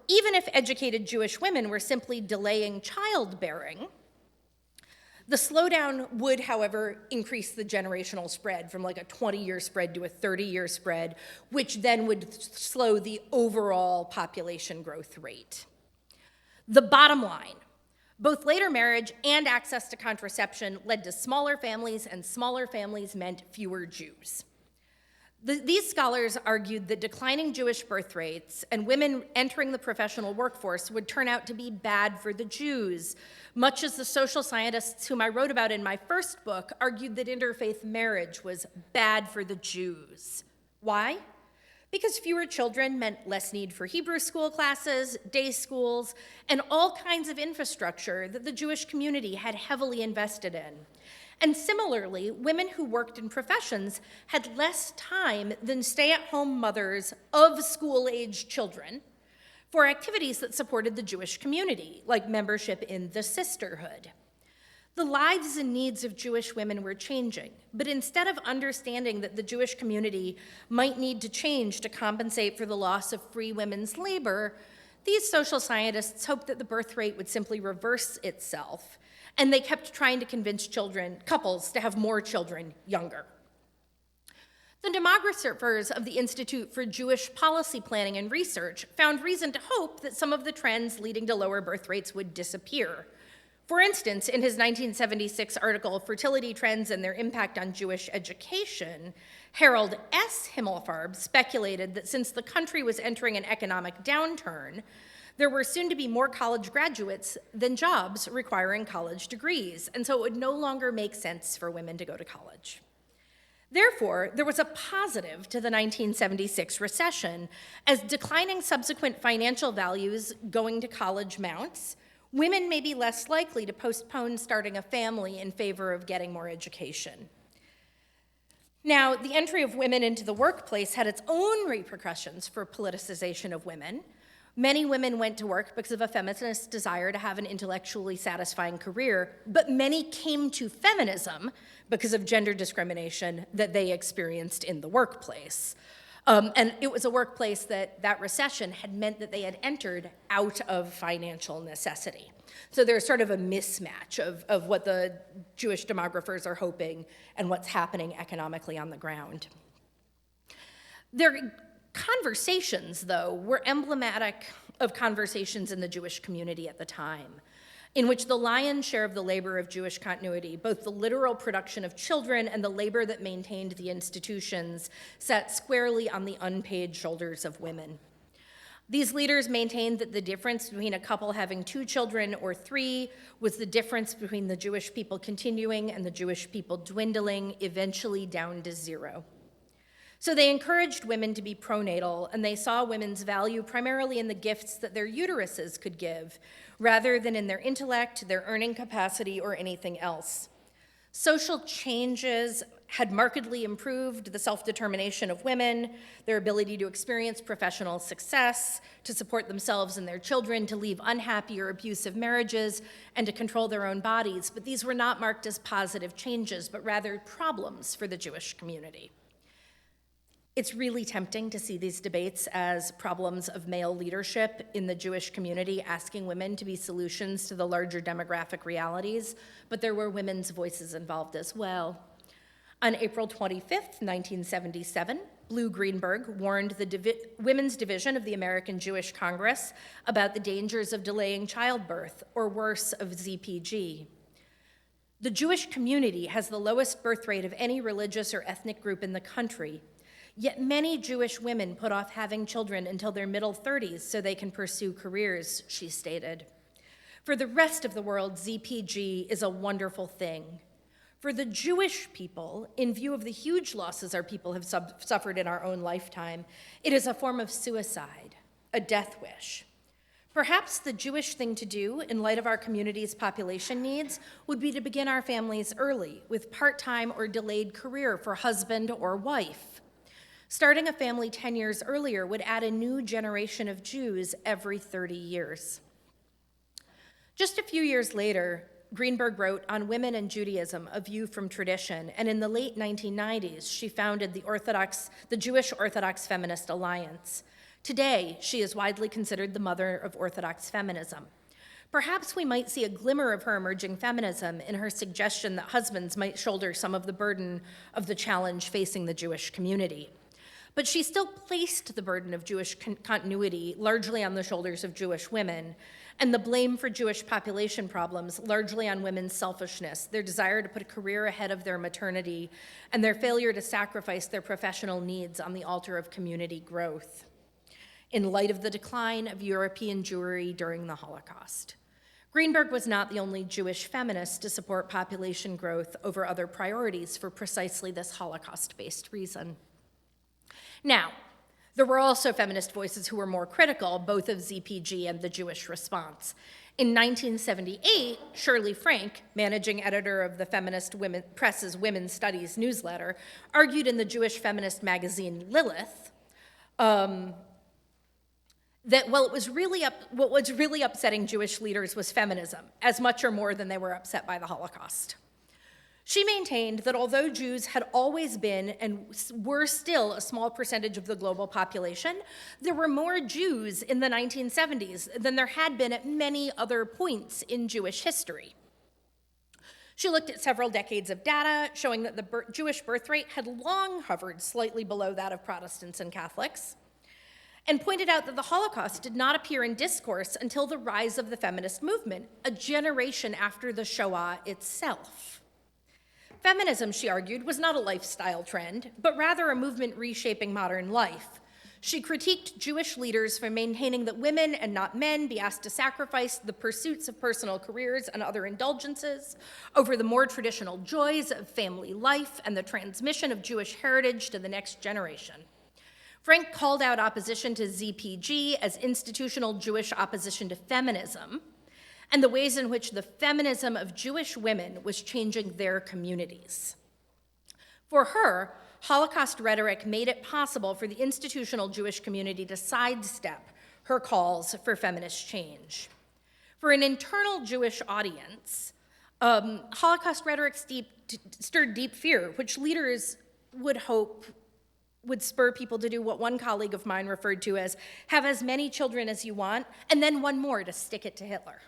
D: Even if educated Jewish women were simply delaying childbearing, the slowdown would, however, increase the generational spread from like a 20-year spread to a 30-year spread, which then would slow the overall population growth rate. The bottom line, both later marriage and access to contraception led to smaller families, and smaller families meant fewer Jews. These scholars argued that declining Jewish birth rates and women entering the professional workforce would turn out to be bad for the Jews, much as the social scientists whom I wrote about in my first book argued that interfaith marriage was bad for the Jews. Why? Because fewer children meant less need for Hebrew school classes, day schools, and all kinds of infrastructure that the Jewish community had heavily invested in. And similarly, women who worked in professions had less time than stay-at-home mothers of school-aged children for activities that supported the Jewish community, like membership in the sisterhood. The lives and needs of Jewish women were changing, but instead of understanding that the Jewish community might need to change to compensate for the loss of free women's labor, these social scientists hoped that the birth rate would simply reverse itself, and they kept trying to convince couples to have more children younger. The demographers of the Institute for Jewish Policy Planning and Research found reason to hope that some of the trends leading to lower birth rates would disappear. For instance, in his 1976 article, Fertility Trends and Their Impact on Jewish Education, Harold S. Himmelfarb speculated that since the country was entering an economic downturn, there were soon to be more college graduates than jobs requiring college degrees, and so it would no longer make sense for women to go to college. Therefore, there was a positive to the 1976 recession, as declining subsequent financial values going to college mounts. Women may be less likely to postpone starting a family in favor of getting more education. Now, the entry of women into the workplace had its own repercussions for politicization of women. Many women went to work because of a feminist desire to have an intellectually satisfying career, but many came to feminism because of gender discrimination that they experienced in the workplace. And it was a workplace that recession had meant that they had entered out of financial necessity. So there's sort of a mismatch of what the Jewish demographers are hoping and what's happening economically on the ground. Their conversations, though, were emblematic of conversations in the Jewish community at the time, in which the lion's share of the labor of Jewish continuity, both the literal production of children and the labor that maintained the institutions, sat squarely on the unpaid shoulders of women. These leaders maintained that the difference between a couple having 2 children or 3 was the difference between the Jewish people continuing and the Jewish people dwindling, eventually down to 0. So they encouraged women to be pronatal, and they saw women's value primarily in the gifts that their uteruses could give, rather than in their intellect, their earning capacity, or anything else. Social changes had markedly improved the self-determination of women, their ability to experience professional success, to support themselves and their children, to leave unhappy or abusive marriages, and to control their own bodies. But these were not marked as positive changes, but rather problems for the Jewish community. It's really tempting to see these debates as problems of male leadership in the Jewish community, asking women to be solutions to the larger demographic realities, but there were women's voices involved as well. On April 25th, 1977, Blue Greenberg warned the Women's Division of the American Jewish Congress about the dangers of delaying childbirth, or worse, of ZPG. The Jewish community has the lowest birth rate of any religious or ethnic group in the country. Yet many Jewish women put off having children until their middle 30s so they can pursue careers, she stated. For the rest of the world, ZPG is a wonderful thing. For the Jewish people, in view of the huge losses our people have suffered in our own lifetime, it is a form of suicide, a death wish. Perhaps the Jewish thing to do, in light of our community's population needs, would be to begin our families early, with part-time or delayed career for husband or wife. Starting a family 10 years earlier would add a new generation of Jews every 30 years. Just a few years later, Greenberg wrote on Women and Judaism, A View from Tradition, and in the late 1990s, she founded the Jewish Orthodox Feminist Alliance. Today, she is widely considered the mother of Orthodox feminism. Perhaps we might see a glimmer of her emerging feminism in her suggestion that husbands might shoulder some of the burden of the challenge facing the Jewish community. But she still placed the burden of Jewish continuity largely on the shoulders of Jewish women, and the blame for Jewish population problems largely on women's selfishness, their desire to put a career ahead of their maternity, and their failure to sacrifice their professional needs on the altar of community growth, in light of the decline of European Jewry during the Holocaust. Greenberg was not the only Jewish feminist to support population growth over other priorities for precisely this Holocaust-based reason. Now, there were also feminist voices who were more critical, both of ZPG and the Jewish response. In 1978, Shirley Frank, managing editor of the Feminist Press's Women's Studies newsletter, argued in the Jewish feminist magazine Lilith that what was really upsetting Jewish leaders was feminism, as much or more than they were upset by the Holocaust. She maintained that although Jews had always been and were still a small percentage of the global population, there were more Jews in the 1970s than there had been at many other points in Jewish history. She looked at several decades of data showing that the Jewish birth rate had long hovered slightly below that of Protestants and Catholics. and pointed out that the Holocaust did not appear in discourse until the rise of the feminist movement, a generation after the Shoah itself. Feminism, she argued, was not a lifestyle trend, but rather a movement reshaping modern life. She critiqued Jewish leaders for maintaining that women and not men be asked to sacrifice the pursuits of personal careers and other indulgences over the more traditional joys of family life and the transmission of Jewish heritage to the next generation. Frank called out opposition to ZPG as institutional Jewish opposition to feminism, and the ways in which the feminism of Jewish women was changing their communities. For her, Holocaust rhetoric made it possible for the institutional Jewish community to sidestep her calls for feminist change. For an internal Jewish audience, Holocaust rhetoric stirred deep fear, which leaders would hope would spur people to do what one colleague of mine referred to as have as many children as you want, and then one more to stick it to Hitler.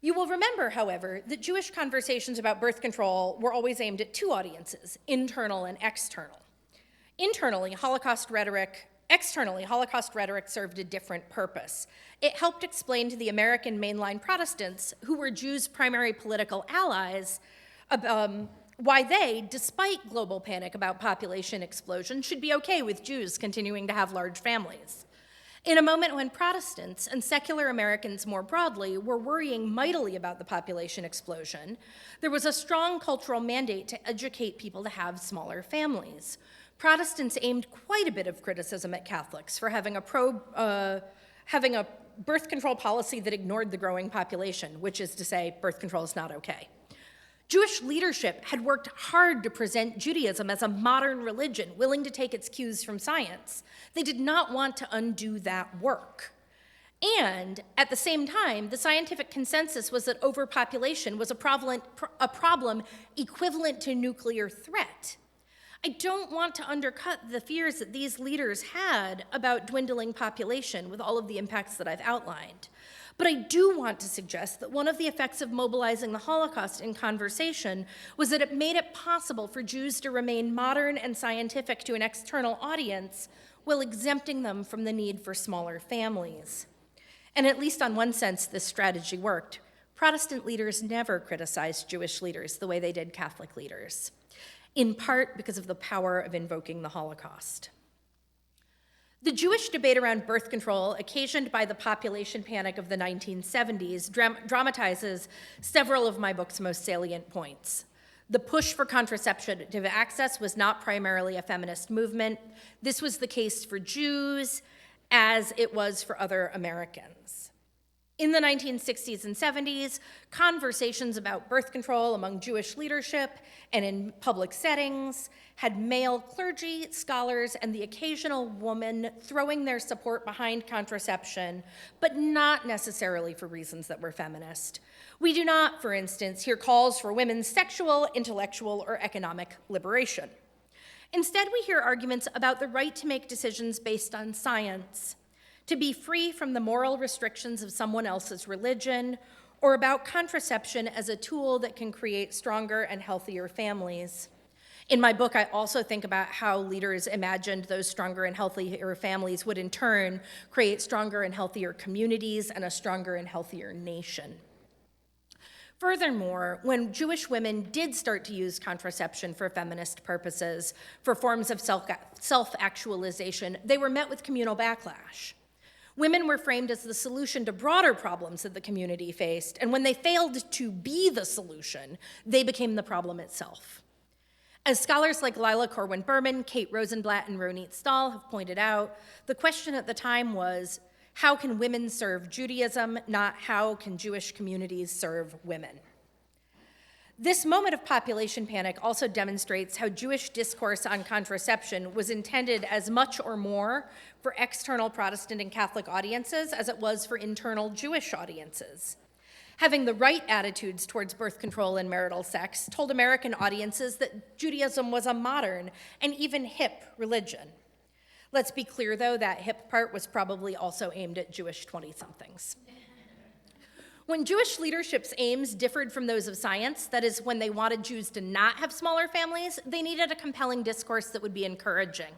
D: You will remember, however, that Jewish conversations about birth control were always aimed at two audiences, internal and external. Externally, Holocaust rhetoric served a different purpose. It helped explain to the American mainline Protestants, who were Jews' primary political allies, why they, despite global panic about population explosion, should be okay with Jews continuing to have large families. In a moment when Protestants and secular Americans more broadly were worrying mightily about the population explosion, there was a strong cultural mandate to educate people to have smaller families. Protestants aimed quite a bit of criticism at Catholics for having a birth control policy that ignored the growing population, which is to say, birth control is not okay. Jewish leadership had worked hard to present Judaism as a modern religion, willing to take its cues from science. They did not want to undo that work. And at the same time, the scientific consensus was that overpopulation was a problem equivalent to nuclear threat. I don't want to undercut the fears that these leaders had about dwindling population with all of the impacts that I've outlined. But I do want to suggest that one of the effects of mobilizing the Holocaust in conversation was that it made it possible for Jews to remain modern and scientific to an external audience while exempting them from the need for smaller families. And at least on one sense, this strategy worked. Protestant leaders never criticized Jewish leaders the way they did Catholic leaders, in part because of the power of invoking the Holocaust. The Jewish debate around birth control, occasioned by the population panic of the 1970s, dramatizes several of my book's most salient points. The push for contraceptive access was not primarily a feminist movement. This was the case for Jews, as it was for other Americans. In the 1960s and 70s, conversations about birth control among Jewish leadership and in public settings had male clergy, scholars, and the occasional woman throwing their support behind contraception, but not necessarily for reasons that were feminist. We do not, for instance, hear calls for women's sexual, intellectual, or economic liberation. Instead, we hear arguments about the right to make decisions based on science, to be free from the moral restrictions of someone else's religion, or about contraception as a tool that can create stronger and healthier families. In my book, I also think about how leaders imagined those stronger and healthier families would in turn create stronger and healthier communities and a stronger and healthier nation. Furthermore, when Jewish women did start to use contraception for feminist purposes, for forms of self-actualization, they were met with communal backlash. Women were framed as the solution to broader problems that the community faced, and when they failed to be the solution, they became the problem itself. As scholars like Lila Corwin Berman, Kate Rosenblatt, and Ronit Stahl have pointed out, the question at the time was, how can women serve Judaism, not how can Jewish communities serve women? This moment of population panic also demonstrates how Jewish discourse on contraception was intended as much or more for external Protestant and Catholic audiences as it was for internal Jewish audiences. Having the right attitudes towards birth control and marital sex told American audiences that Judaism was a modern and even hip religion. Let's be clear, though, that hip part was probably also aimed at Jewish 20-somethings. When Jewish leadership's aims differed from those of science, that is, when they wanted Jews to not have smaller families, they needed a compelling discourse that would be encouraging.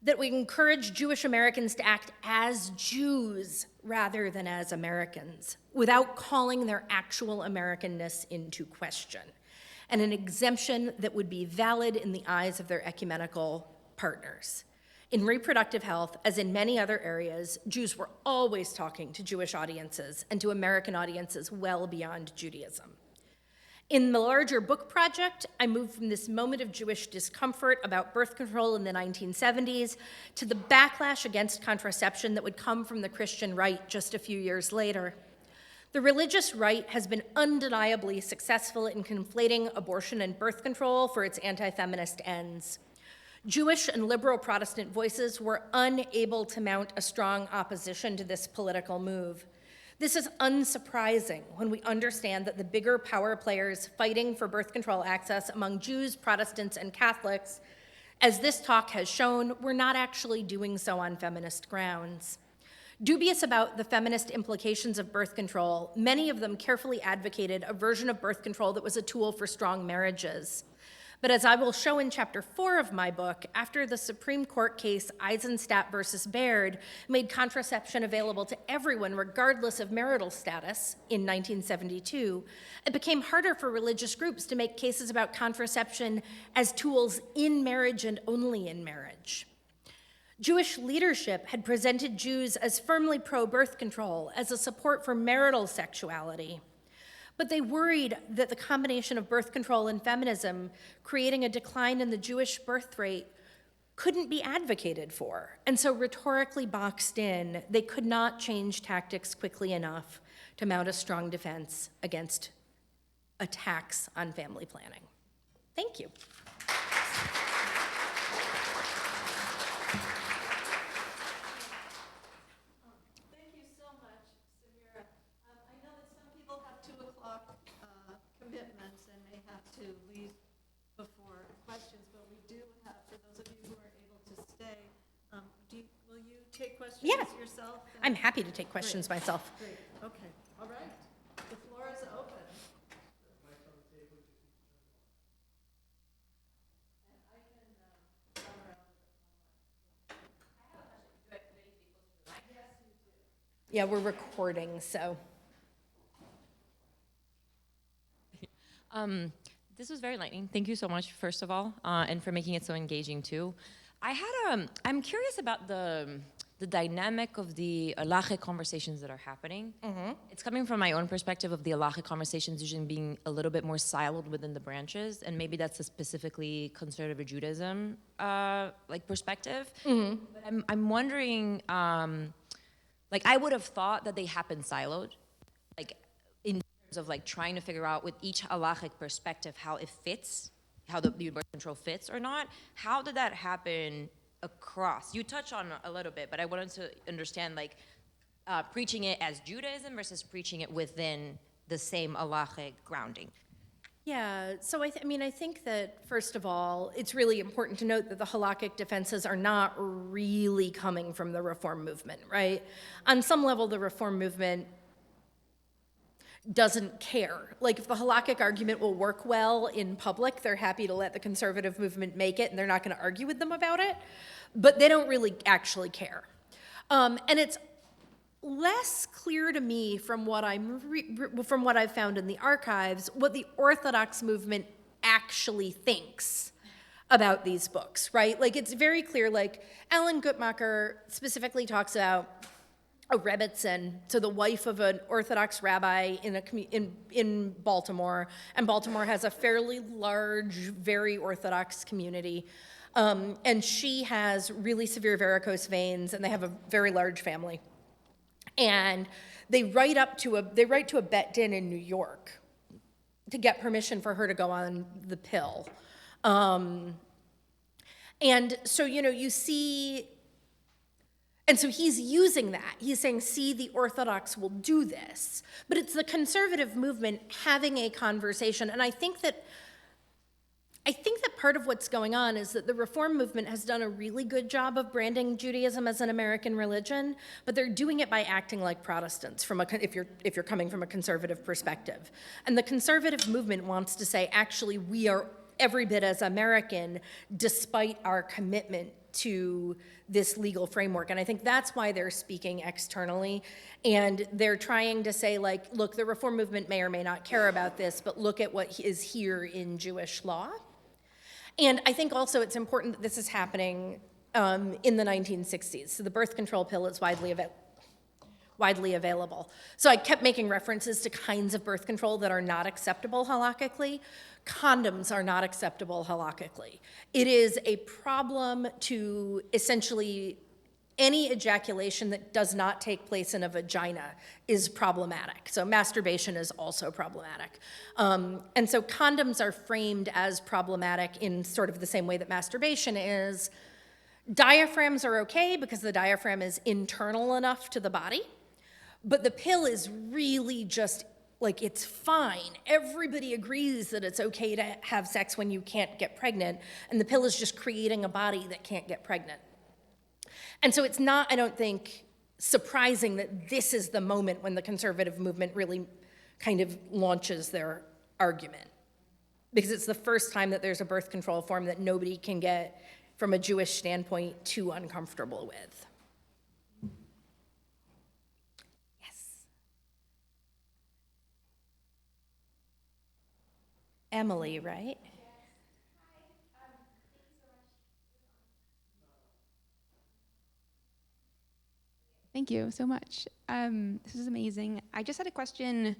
D: that we encourage Jewish Americans to act as Jews rather than as Americans, without calling their actual Americanness into question, and an exemption that would be valid in the eyes of their ecumenical partners. In reproductive health, as in many other areas, Jews were always talking to Jewish audiences and to American audiences well beyond Judaism. In the larger book project, I moved from this moment of Jewish discomfort about birth control in the 1970s to the backlash against contraception that would come from the Christian right just a few years later. The religious right has been undeniably successful in conflating abortion and birth control for its anti-feminist ends. Jewish and liberal Protestant voices were unable to mount a strong opposition to this political move. This is unsurprising when we understand that the bigger power players fighting for birth control access among Jews, Protestants, and Catholics, as this talk has shown, were not actually doing so on feminist grounds. Dubious about the feminist implications of birth control, many of them carefully advocated a version of birth control that was a tool for strong marriages. But as I will show in chapter 4 of my book, after the Supreme Court case Eisenstadt versus Baird made contraception available to everyone regardless of marital status in 1972, it became harder for religious groups to make cases about contraception as tools in marriage and only in marriage. Jewish leadership had presented Jews as firmly pro-birth control, as a support for marital sexuality. But they worried that the combination of birth control and feminism, creating a decline in the Jewish birth rate, couldn't be advocated for. And so rhetorically boxed in, they could not change tactics quickly enough to mount a strong defense against attacks on family planning. Thank you.
C: Commitments and may have to leave before questions, but we do have, for those of you who are able to stay, will you take questions yourself?
D: I'm happy to take questions myself.
C: Great, okay, all right. The floor is open.
D: Yeah, we're recording, so.
A: This was very enlightening. Thank you so much, first of all, and for making it so engaging too. I'm curious about the dynamic of the halachic conversations that are happening. Mm-hmm. It's coming from my own perspective of the halachic conversations usually being a little bit more siloed within the branches, and maybe that's a specifically conservative Judaism perspective. Mm-hmm. But I'm wondering, I would have thought that they happen siloed, in of trying to figure out with each halachic perspective how it fits, how the birth control fits or not. How did that happen across? You touched on a little bit, but I wanted to understand preaching it as Judaism versus preaching it within the same halachic grounding.
D: Yeah, so I think that, first of all, it's really important to note that the halakhic defenses are not really coming from the reform movement, right? On some level, the reform movement doesn't care. If the halakhic argument will work well in public, they're happy to let the conservative movement make it, and they're not going to argue with them about it, but they don't really actually care. And it's less clear to me from what I've found in the archives, what the Orthodox movement actually thinks about these books, right? It's very clear, Alan Guttmacher specifically talks about a Rebbitzin, so the wife of an Orthodox rabbi in Baltimore, and Baltimore has a fairly large, very Orthodox community, and she has really severe varicose veins, and they have a very large family, and they write to a Bet Din in New York to get permission for her to go on the pill, and so you see. And so he's using that. He's saying, see, the Orthodox will do this. But it's the conservative movement having a conversation. And I think that part of what's going on is that the reform movement has done a really good job of branding Judaism as an American religion, but they're doing it by acting like Protestants if you're coming from a conservative perspective. And the conservative movement wants to say, actually, we are every bit as American despite our commitment to this legal framework. And I think that's why they're speaking externally. And they're trying to say, like, look, the reform movement may or may not care about this, but look at what is here in Jewish law. And I think also it's important that this is happening in the 1960s. So the birth control pill is widely available. So I kept making references to kinds of birth control that are not acceptable halakhically. Condoms are not acceptable halakhically. It is a problem to essentially any ejaculation that does not take place in a vagina is problematic. So masturbation is also problematic. And so condoms are framed as problematic in sort of the same way that masturbation is. Diaphragms are okay because the diaphragm is internal enough to the body. But the pill is really just, like, it's fine. Everybody agrees that it's okay to have sex when you can't get pregnant, and the pill is just creating a body that can't get pregnant. And so it's not, I don't think, surprising that this is the moment when the conservative movement really kind of launches their argument. Because it's the first time that there's a birth control form that nobody can get, from a Jewish standpoint, too uncomfortable with. Emily, right?
E: Thank you so much. This is amazing. I just had a question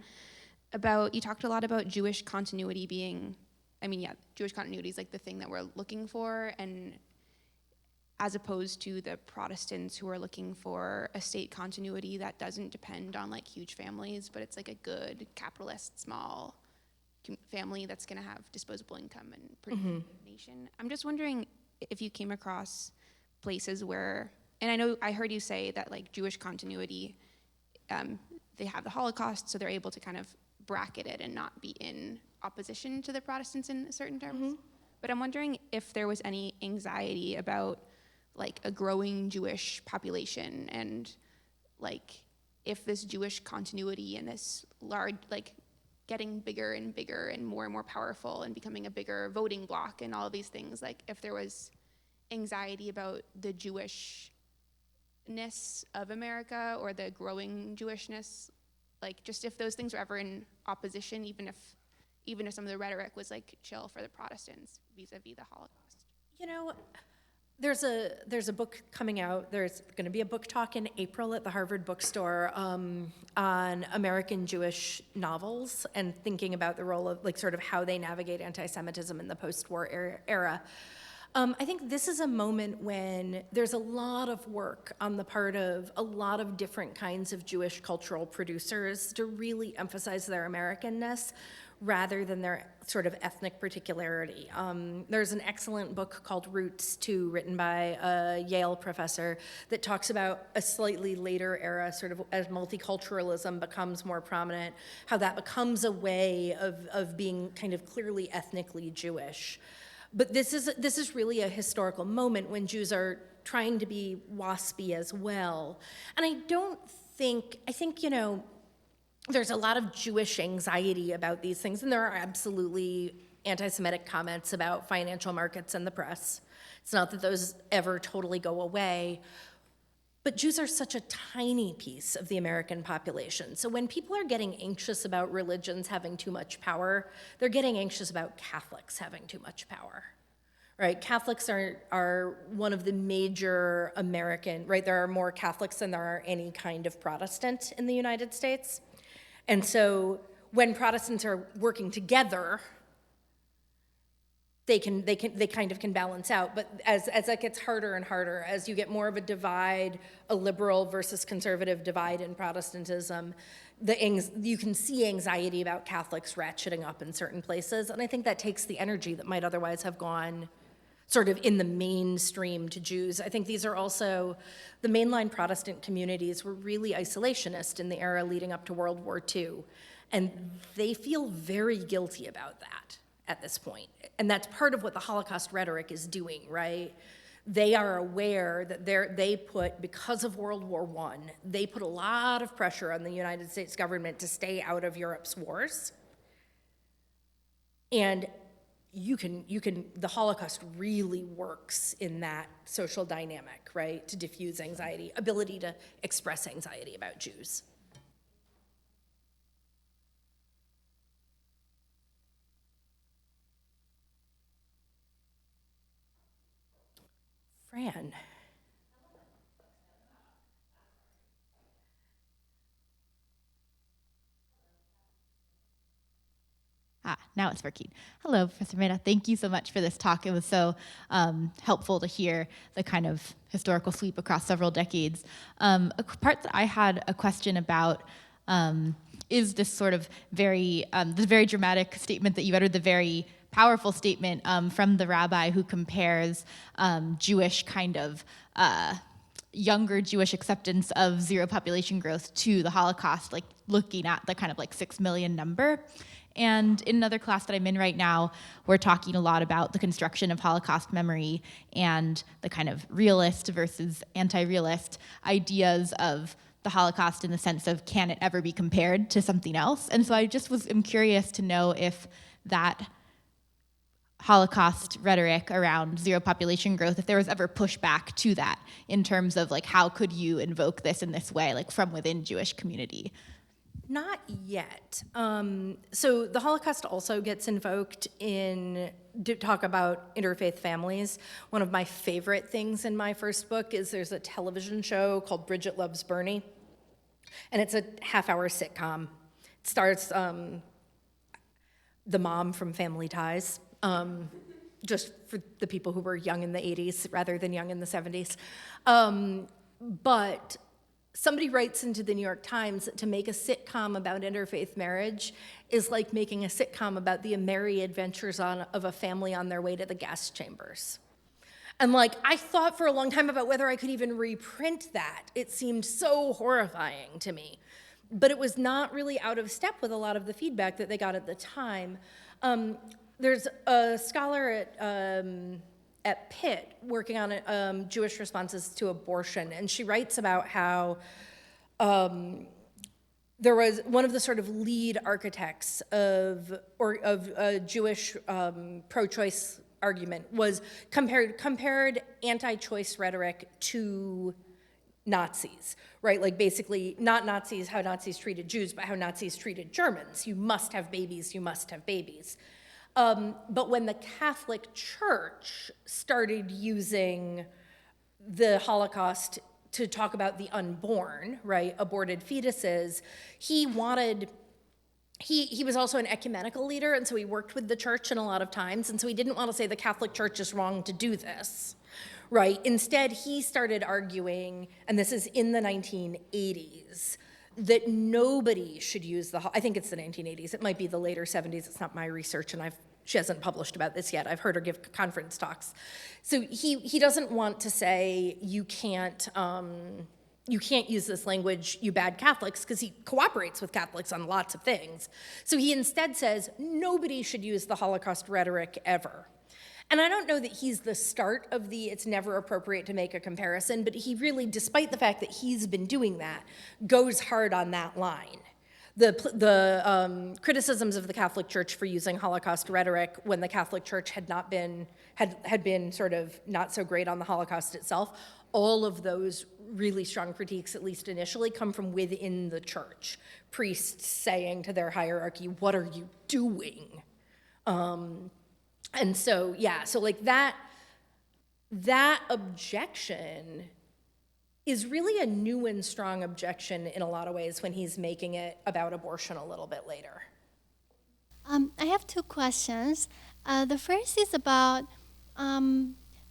E: about, you talked a lot about Jewish continuity being, Jewish continuity is like the thing that we're looking for, and as opposed to the Protestants who are looking for a state continuity that doesn't depend on like huge families, but it's like a good capitalist small family that's going to have disposable income and produce a nation. I'm just wondering if you came across places where, and I know I heard you say that like Jewish continuity, they have the Holocaust, so they're able to kind of bracket it and not be in opposition to the Protestants in certain terms. But I'm wondering if there was any anxiety about like a growing Jewish population, and like if this Jewish continuity and this large, like getting bigger and bigger and more powerful and becoming a bigger voting bloc and all of these things, like if there was anxiety about the Jewishness of America or the growing Jewishness, like just if those things were ever in opposition, even if some of the rhetoric was like chill for the Protestants vis-a-vis the Holocaust.
D: You know, there's a book coming out. There's going to be a book talk in April at the Harvard Bookstore on American Jewish novels and thinking about the role of, like, sort of how they navigate anti-Semitism in the post-war era. I think this is a moment when there's a lot of work on the part of a lot of different kinds of Jewish cultural producers to really emphasize their Americanness rather than their sort of ethnic particularity. There's an excellent book called Roots, too, written by a Yale professor that talks about a slightly later era, sort of as multiculturalism becomes more prominent, how that becomes a way of being kind of clearly ethnically Jewish. But this is really a historical moment when Jews are trying to be waspy as well. And I think, you know, there's a lot of Jewish anxiety about these things, and there are absolutely anti-Semitic comments about financial markets and the press. It's not that those ever totally go away, but Jews are such a tiny piece of the American population. So when people are getting anxious about religions having too much power, they're getting anxious about Catholics having too much power. Right, Catholics are one of the major American, right, there are more Catholics than there are any kind of Protestant in the United States. And so when Protestants are working together, they kind of can balance out. But as that gets harder and harder, as you get more of a divide, a liberal versus conservative divide in Protestantism, you can see anxiety about Catholics ratcheting up in certain places. And I think that takes the energy that might otherwise have gone sort of in the mainstream to Jews. I think these are also, the mainline Protestant communities were really isolationist in the era leading up to World War II. And they feel very guilty about that at this point. And that's part of what the Holocaust rhetoric is doing, right? They are aware that they put, because of World War I, they put a lot of pressure on the United States government to stay out of Europe's wars. And the Holocaust really works in that social dynamic, right? To diffuse anxiety, ability to express anxiety about Jews. Fran.
F: Now it's working. Hello, Professor Mena. Thank you so much for this talk. It was so helpful to hear the kind of historical sweep across several decades. A part that I had a question about is this sort of the very dramatic statement that you uttered, the very powerful statement from the rabbi who compares Jewish kind of younger Jewish acceptance of zero population growth to the Holocaust, like looking at the kind of like 6 million number. And in another class that I'm in right now, we're talking a lot about the construction of Holocaust memory and the kind of realist versus anti-realist ideas of the Holocaust in the sense of, can it ever be compared to something else? And so I just am curious to know if that Holocaust rhetoric around zero population growth, if there was ever pushback to that in terms of like, how could you invoke this in this way, like from within Jewish community?
D: Not yet. So the Holocaust also gets invoked to talk about interfaith families. One of my favorite things in my first book is there's a television show called Bridget Loves Bernie, and it's a half-hour sitcom. It stars the mom from Family Ties, just for the people who were young in the 80s rather than young in the 70s. But somebody writes into the New York Times that to make a sitcom about interfaith marriage is like making a sitcom about the merry adventures of a family on their way to the gas chambers. And like, I thought for a long time about whether I could even reprint that. It seemed so horrifying to me. But it was not really out of step with a lot of the feedback that they got at the time. There's a scholar at Pitt working on Jewish responses to abortion, and she writes about how there was one of the sort of lead architects of a Jewish pro-choice argument was compared anti-choice rhetoric to Nazis, right? Like basically not Nazis, how Nazis treated Jews, but how Nazis treated Germans. You must have babies, you must have babies. But when the Catholic Church started using the Holocaust to talk about the unborn, right, aborted fetuses, he was also an ecumenical leader, and so he worked with the church in a lot of times, and so he didn't want to say the Catholic Church is wrong to do this, right? Instead, he started arguing, and this is in the 1980s, that nobody should use I think it's the 1980s, it might be the later 70s, it's not my research, and she hasn't published about this yet. I've heard her give conference talks. So he doesn't want to say you can't use this language, you bad Catholics, because he cooperates with Catholics on lots of things. So he instead says nobody should use the Holocaust rhetoric ever. And I don't know that he's the start of it's never appropriate to make a comparison, but he really, despite the fact that he's been doing that, goes hard on that line. The criticisms of the Catholic Church for using Holocaust rhetoric when the Catholic Church had been sort of not so great on the Holocaust itself, all of those really strong critiques, at least initially, come from within the church. Priests saying to their hierarchy, "What are you doing?" And so, yeah, so like that objection is really a new and strong objection in a lot of ways when he's making it about abortion a little bit later.
G: I have two questions. The first is about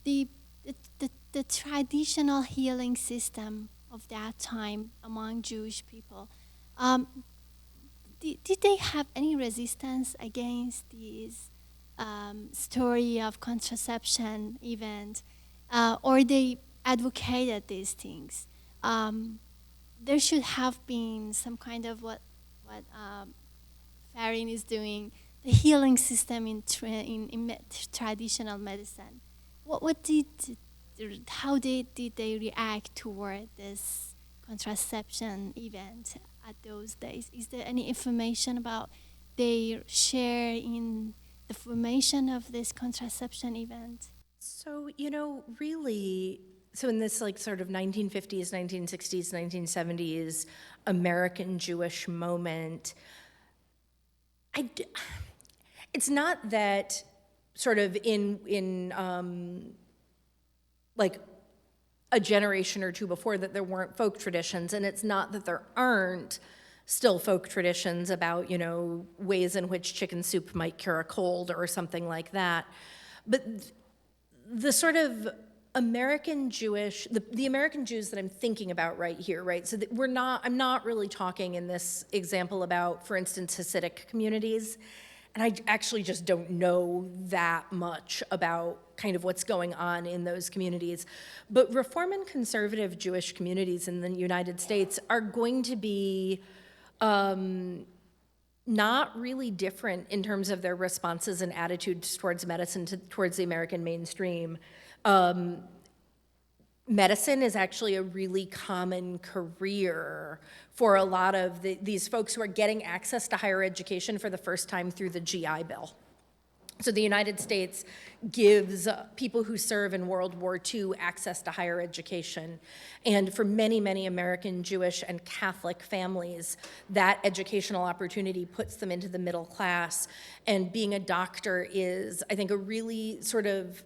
G: the traditional healing system of that time among Jewish people. Did they have any resistance against this story of contraception event, or they advocated these things? There should have been some kind of what Farin is doing, the healing system in traditional medicine. How did they react toward this contraception event at those days? Is there any information about their share in the formation of this contraception event?
D: So, really, so in this like sort of 1950s, 1960s, 1970s American Jewish moment, it's not that sort of in like a generation or two before that there weren't folk traditions, and it's not that there aren't still folk traditions about, ways in which chicken soup might cure a cold or something like that. But the sort of American Jewish, the American Jews that I'm thinking about right here, right? So that I'm not really talking in this example about, for instance, Hasidic communities. And I actually just don't know that much about kind of what's going on in those communities. But Reform and conservative Jewish communities in the United States are going to be not really different in terms of their responses and attitudes towards medicine, towards the American mainstream. Medicine is actually a really common career for a lot of these folks who are getting access to higher education for the first time through the GI Bill. So the United States gives people who serve in World War II access to higher education. And for many, many American Jewish and Catholic families, that educational opportunity puts them into the middle class. And being a doctor is, I think, a really sort of,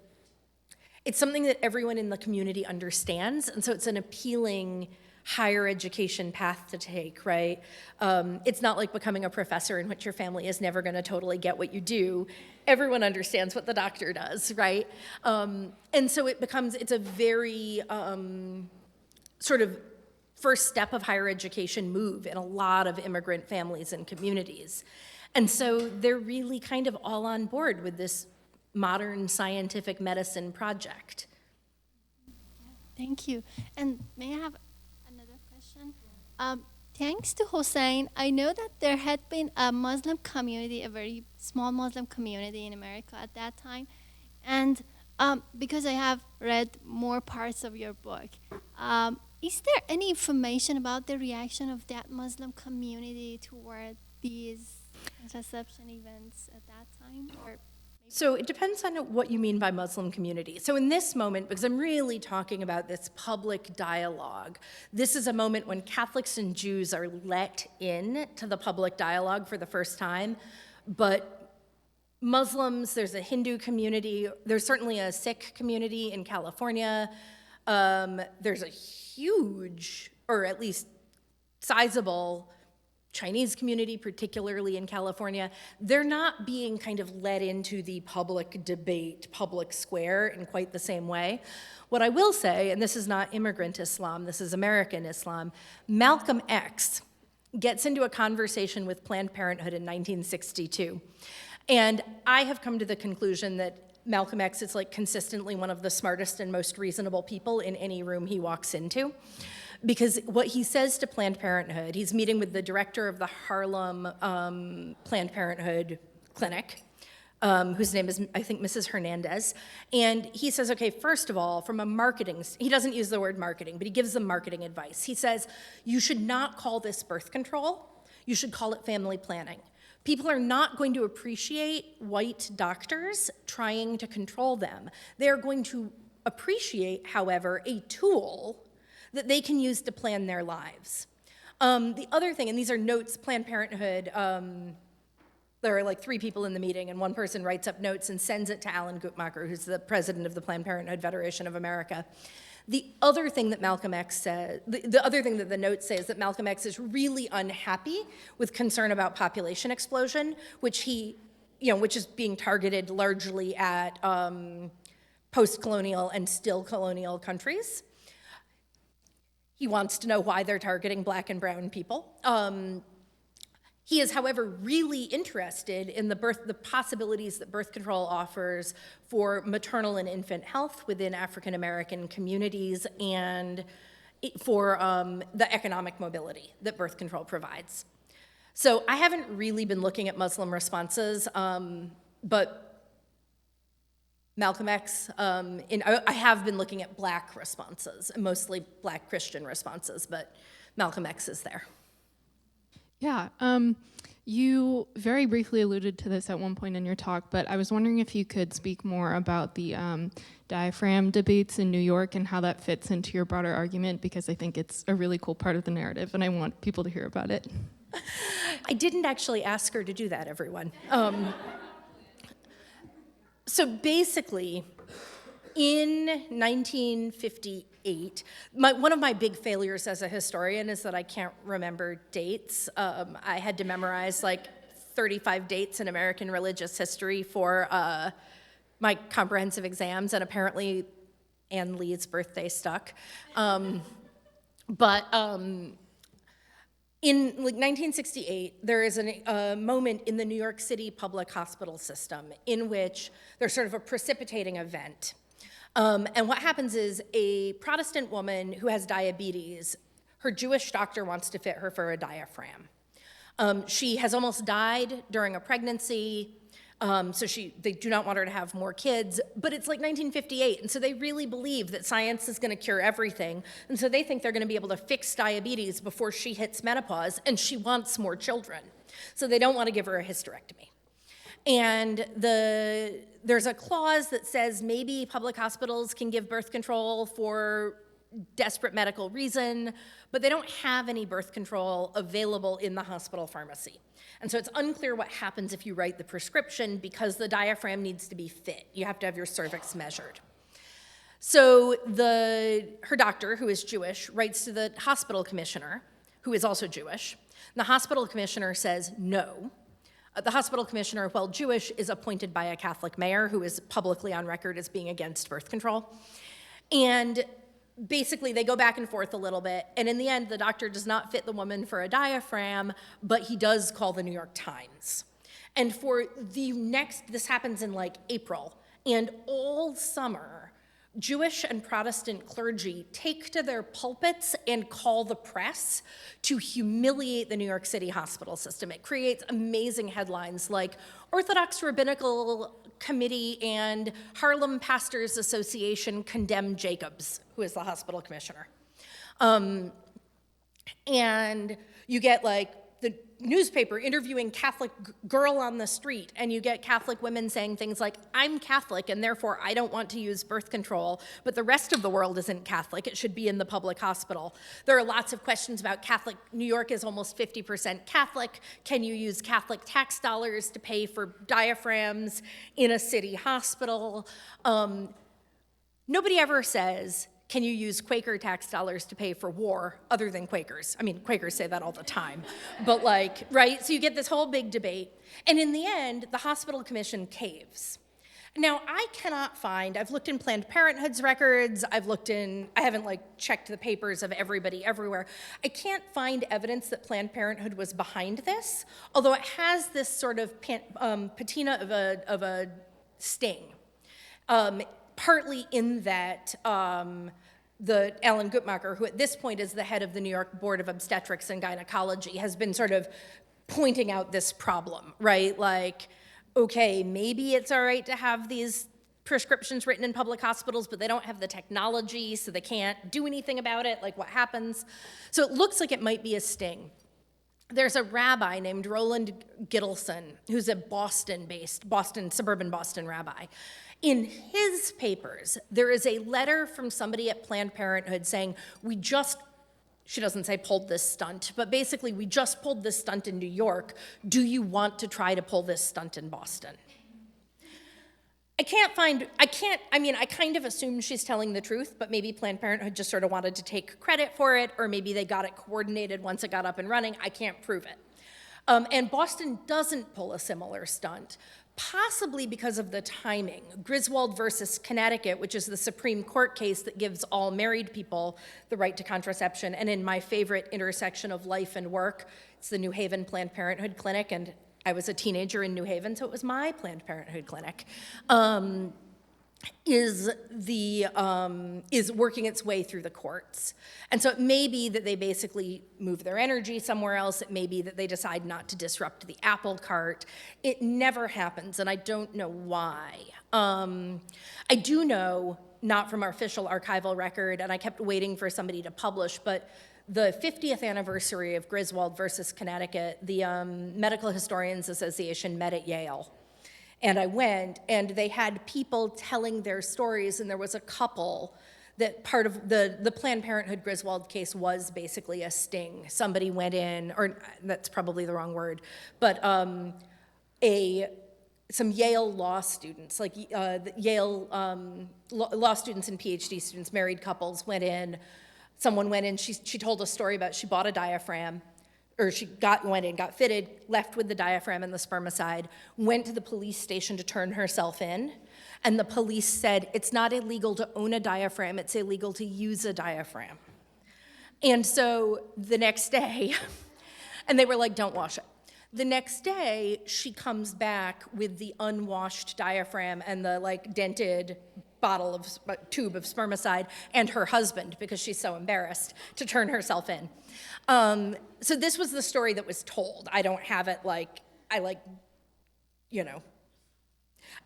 D: it's something that everyone in the community understands. And so it's an appealing higher education path to take, right? It's not like becoming a professor in which your family is never going to totally get what you do. Everyone understands what the doctor does, right? And so it's a very sort of first step of higher education move in a lot of immigrant families and communities. And so they're really kind of all on board with this modern scientific medicine project.
G: Thank you. And may I have another question? Thanks to Hossein, I know that there had been a Muslim community, a very small Muslim community in America at that time. And because I have read more parts of your book, is there any information about the reaction of that Muslim community toward these contraception events at that time?
D: So it depends on what you mean by Muslim community. So in this moment, because I'm really talking about this public dialogue, this is a moment when Catholics and Jews are let in to the public dialogue for the first time, but Muslims, there's a Hindu community, there's certainly a Sikh community in California, there's a huge, or at least sizable, Chinese community, particularly in California. They're not being kind of led into the public debate, public square in quite the same way. What I will say, and this is not immigrant Islam, this is American Islam, Malcolm X gets into a conversation with Planned Parenthood in 1962. And I have come to the conclusion that Malcolm X is like consistently one of the smartest and most reasonable people in any room he walks into. Because what he says to Planned Parenthood, he's meeting with the director of the Harlem Planned Parenthood clinic, whose name is, I think, Mrs. Hernandez. And he says, okay, first of all, from a marketing, he doesn't use the word marketing, but he gives them marketing advice. He says, you should not call this birth control, you should call it family planning. People are not going to appreciate white doctors trying to control them. They're going to appreciate, however, a tool that they can use to plan their lives. The other thing, and these are notes, Planned Parenthood, there are like 3 people in the meeting, and one person writes up notes and sends it to Alan Guttmacher, who's the president of the Planned Parenthood Federation of America. The other thing that Malcolm X said, the other thing that the notes say is that Malcolm X is really unhappy with concern about population explosion, which is being targeted largely at post-colonial and still colonial countries. He wants to know why they're targeting Black and brown people. He is, however, really interested in the possibilities that birth control offers for maternal and infant health within African American communities and for the economic mobility that birth control provides. So I haven't really been looking at Muslim responses, but Malcolm X, I have been looking at Black responses, mostly Black Christian responses, but Malcolm X is there.
H: Yeah, You very briefly alluded to this at one point in your talk, but I was wondering if you could speak more about the diaphragm debates in New York and how that fits into your broader argument, because I think it's a really cool part of the narrative, and I want people to hear about it.
D: I didn't actually ask her to do that, everyone. So basically, in 1958, one of my big failures as a historian is that I can't remember dates. I had to memorize like 35 dates in American religious history for my comprehensive exams, and apparently Ann Lee's birthday stuck. In like 1968, there is a moment in the New York City public hospital system in which there's sort of a precipitating event. And what happens is a Protestant woman who has diabetes, her Jewish doctor wants to fit her for a diaphragm. She has almost died during a pregnancy, so they do not want her to have more kids, but it's like 1958, and so they really believe that science is going to cure everything, and so they think they're going to be able to fix diabetes before she hits menopause, and she wants more children, so they don't want to give her a hysterectomy. And there's a clause that says maybe public hospitals can give birth control for desperate medical reason, but they don't have any birth control available in the hospital pharmacy. And so it's unclear what happens if you write the prescription because the diaphragm needs to be fit. You have to have your cervix measured. So her doctor, who is Jewish, writes to the hospital commissioner, who is also Jewish. And the hospital commissioner says no. The hospital commissioner, while Jewish, is appointed by a Catholic mayor who is publicly on record as being against birth control. And basically, they go back and forth a little bit, and in the end, the doctor does not fit the woman for a diaphragm, but he does call the New York Times. And this happens in like April, and all summer, Jewish and Protestant clergy take to their pulpits and call the press to humiliate the New York City hospital system. It creates amazing headlines like Orthodox Rabbinical Committee and Harlem Pastors Association condemn Jacobs, who is the hospital commissioner. And you get like the newspaper interviewing Catholic girl on the street, and you get Catholic women saying things like, I'm Catholic and therefore I don't want to use birth control, but the rest of the world isn't Catholic, it should be in the public hospital. There are lots of questions about Catholic. New York is almost 50% Catholic. Can you use Catholic tax dollars to pay for diaphragms in a city hospital? Nobody ever says, can you use Quaker tax dollars to pay for war other than Quakers? I mean, Quakers say that all the time, but like, right? So you get this whole big debate. And in the end, the hospital commission caves. Now, I cannot find, I've looked in Planned Parenthood's records, I haven't like checked the papers of everybody everywhere. I can't find evidence that Planned Parenthood was behind this, although it has this sort of patina of a sting. Partly in that the Alan Guttmacher, who at this point is the head of the New York Board of Obstetrics and Gynecology, has been sort of pointing out this problem, right? Like, okay, maybe it's all right to have these prescriptions written in public hospitals, but they don't have the technology, so they can't do anything about it, like what happens? So it looks like it might be a sting. There's a rabbi named Roland Gittleson, who's a suburban Boston rabbi. In his papers, there is a letter from somebody at Planned Parenthood saying, she doesn't say pulled this stunt, but basically we just pulled this stunt in New York. Do you want to try to pull this stunt in Boston? I kind of assume she's telling the truth, but maybe Planned Parenthood just sort of wanted to take credit for it, or maybe they got it coordinated once it got up and running. I can't prove it. And Boston doesn't pull a similar stunt, possibly because of the timing. Griswold versus Connecticut, which is the Supreme Court case that gives all married people the right to contraception, and in my favorite intersection of life and work, it's the New Haven Planned Parenthood Clinic, and I was a teenager in New Haven, so it was my Planned Parenthood clinic, is working its way through the courts. And so it may be that they basically move their energy somewhere else. It may be that they decide not to disrupt the apple cart. It never happens, and I don't know why. I do know, not from our official archival record, and I kept waiting for somebody to publish, but the 50th anniversary of Griswold versus Connecticut, the Medical Historians Association met at Yale. And I went, and they had people telling their stories, and there was a couple that part of the Planned Parenthood Griswold case was basically a sting. Somebody went in, or that's probably the wrong word, but some Yale law students, like Yale law students and PhD students, married couples went in. Someone went in, she told a story about she bought a diaphragm, or she went in, got fitted, left with the diaphragm and the spermicide, went to the police station to turn herself in, and the police said, it's not illegal to own a diaphragm, it's illegal to use a diaphragm. And so the next day, and they were like, don't wash it. The next day, she comes back with the unwashed diaphragm and the like dented tube of spermicide, and her husband, because she's so embarrassed to turn herself in. So this was the story that was told. I don't have it I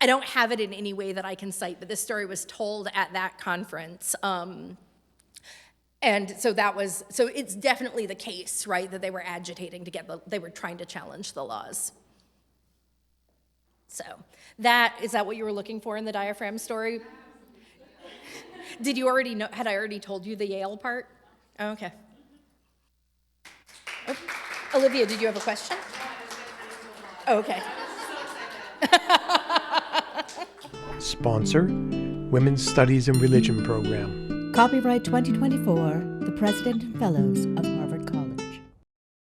D: don't have it in any way that I can cite, but this story was told at that conference. And so so it's definitely the case, right, that they were agitating they were trying to challenge the laws. So is that what you were looking for in the diaphragm story? Did you already know, had I already told you the Yale part? Oh, okay. Oh, Olivia, did you have a question? Oh, okay.
B: Sponsor, Women's Studies in Religion Program.
I: Copyright 2024, the President and Fellows of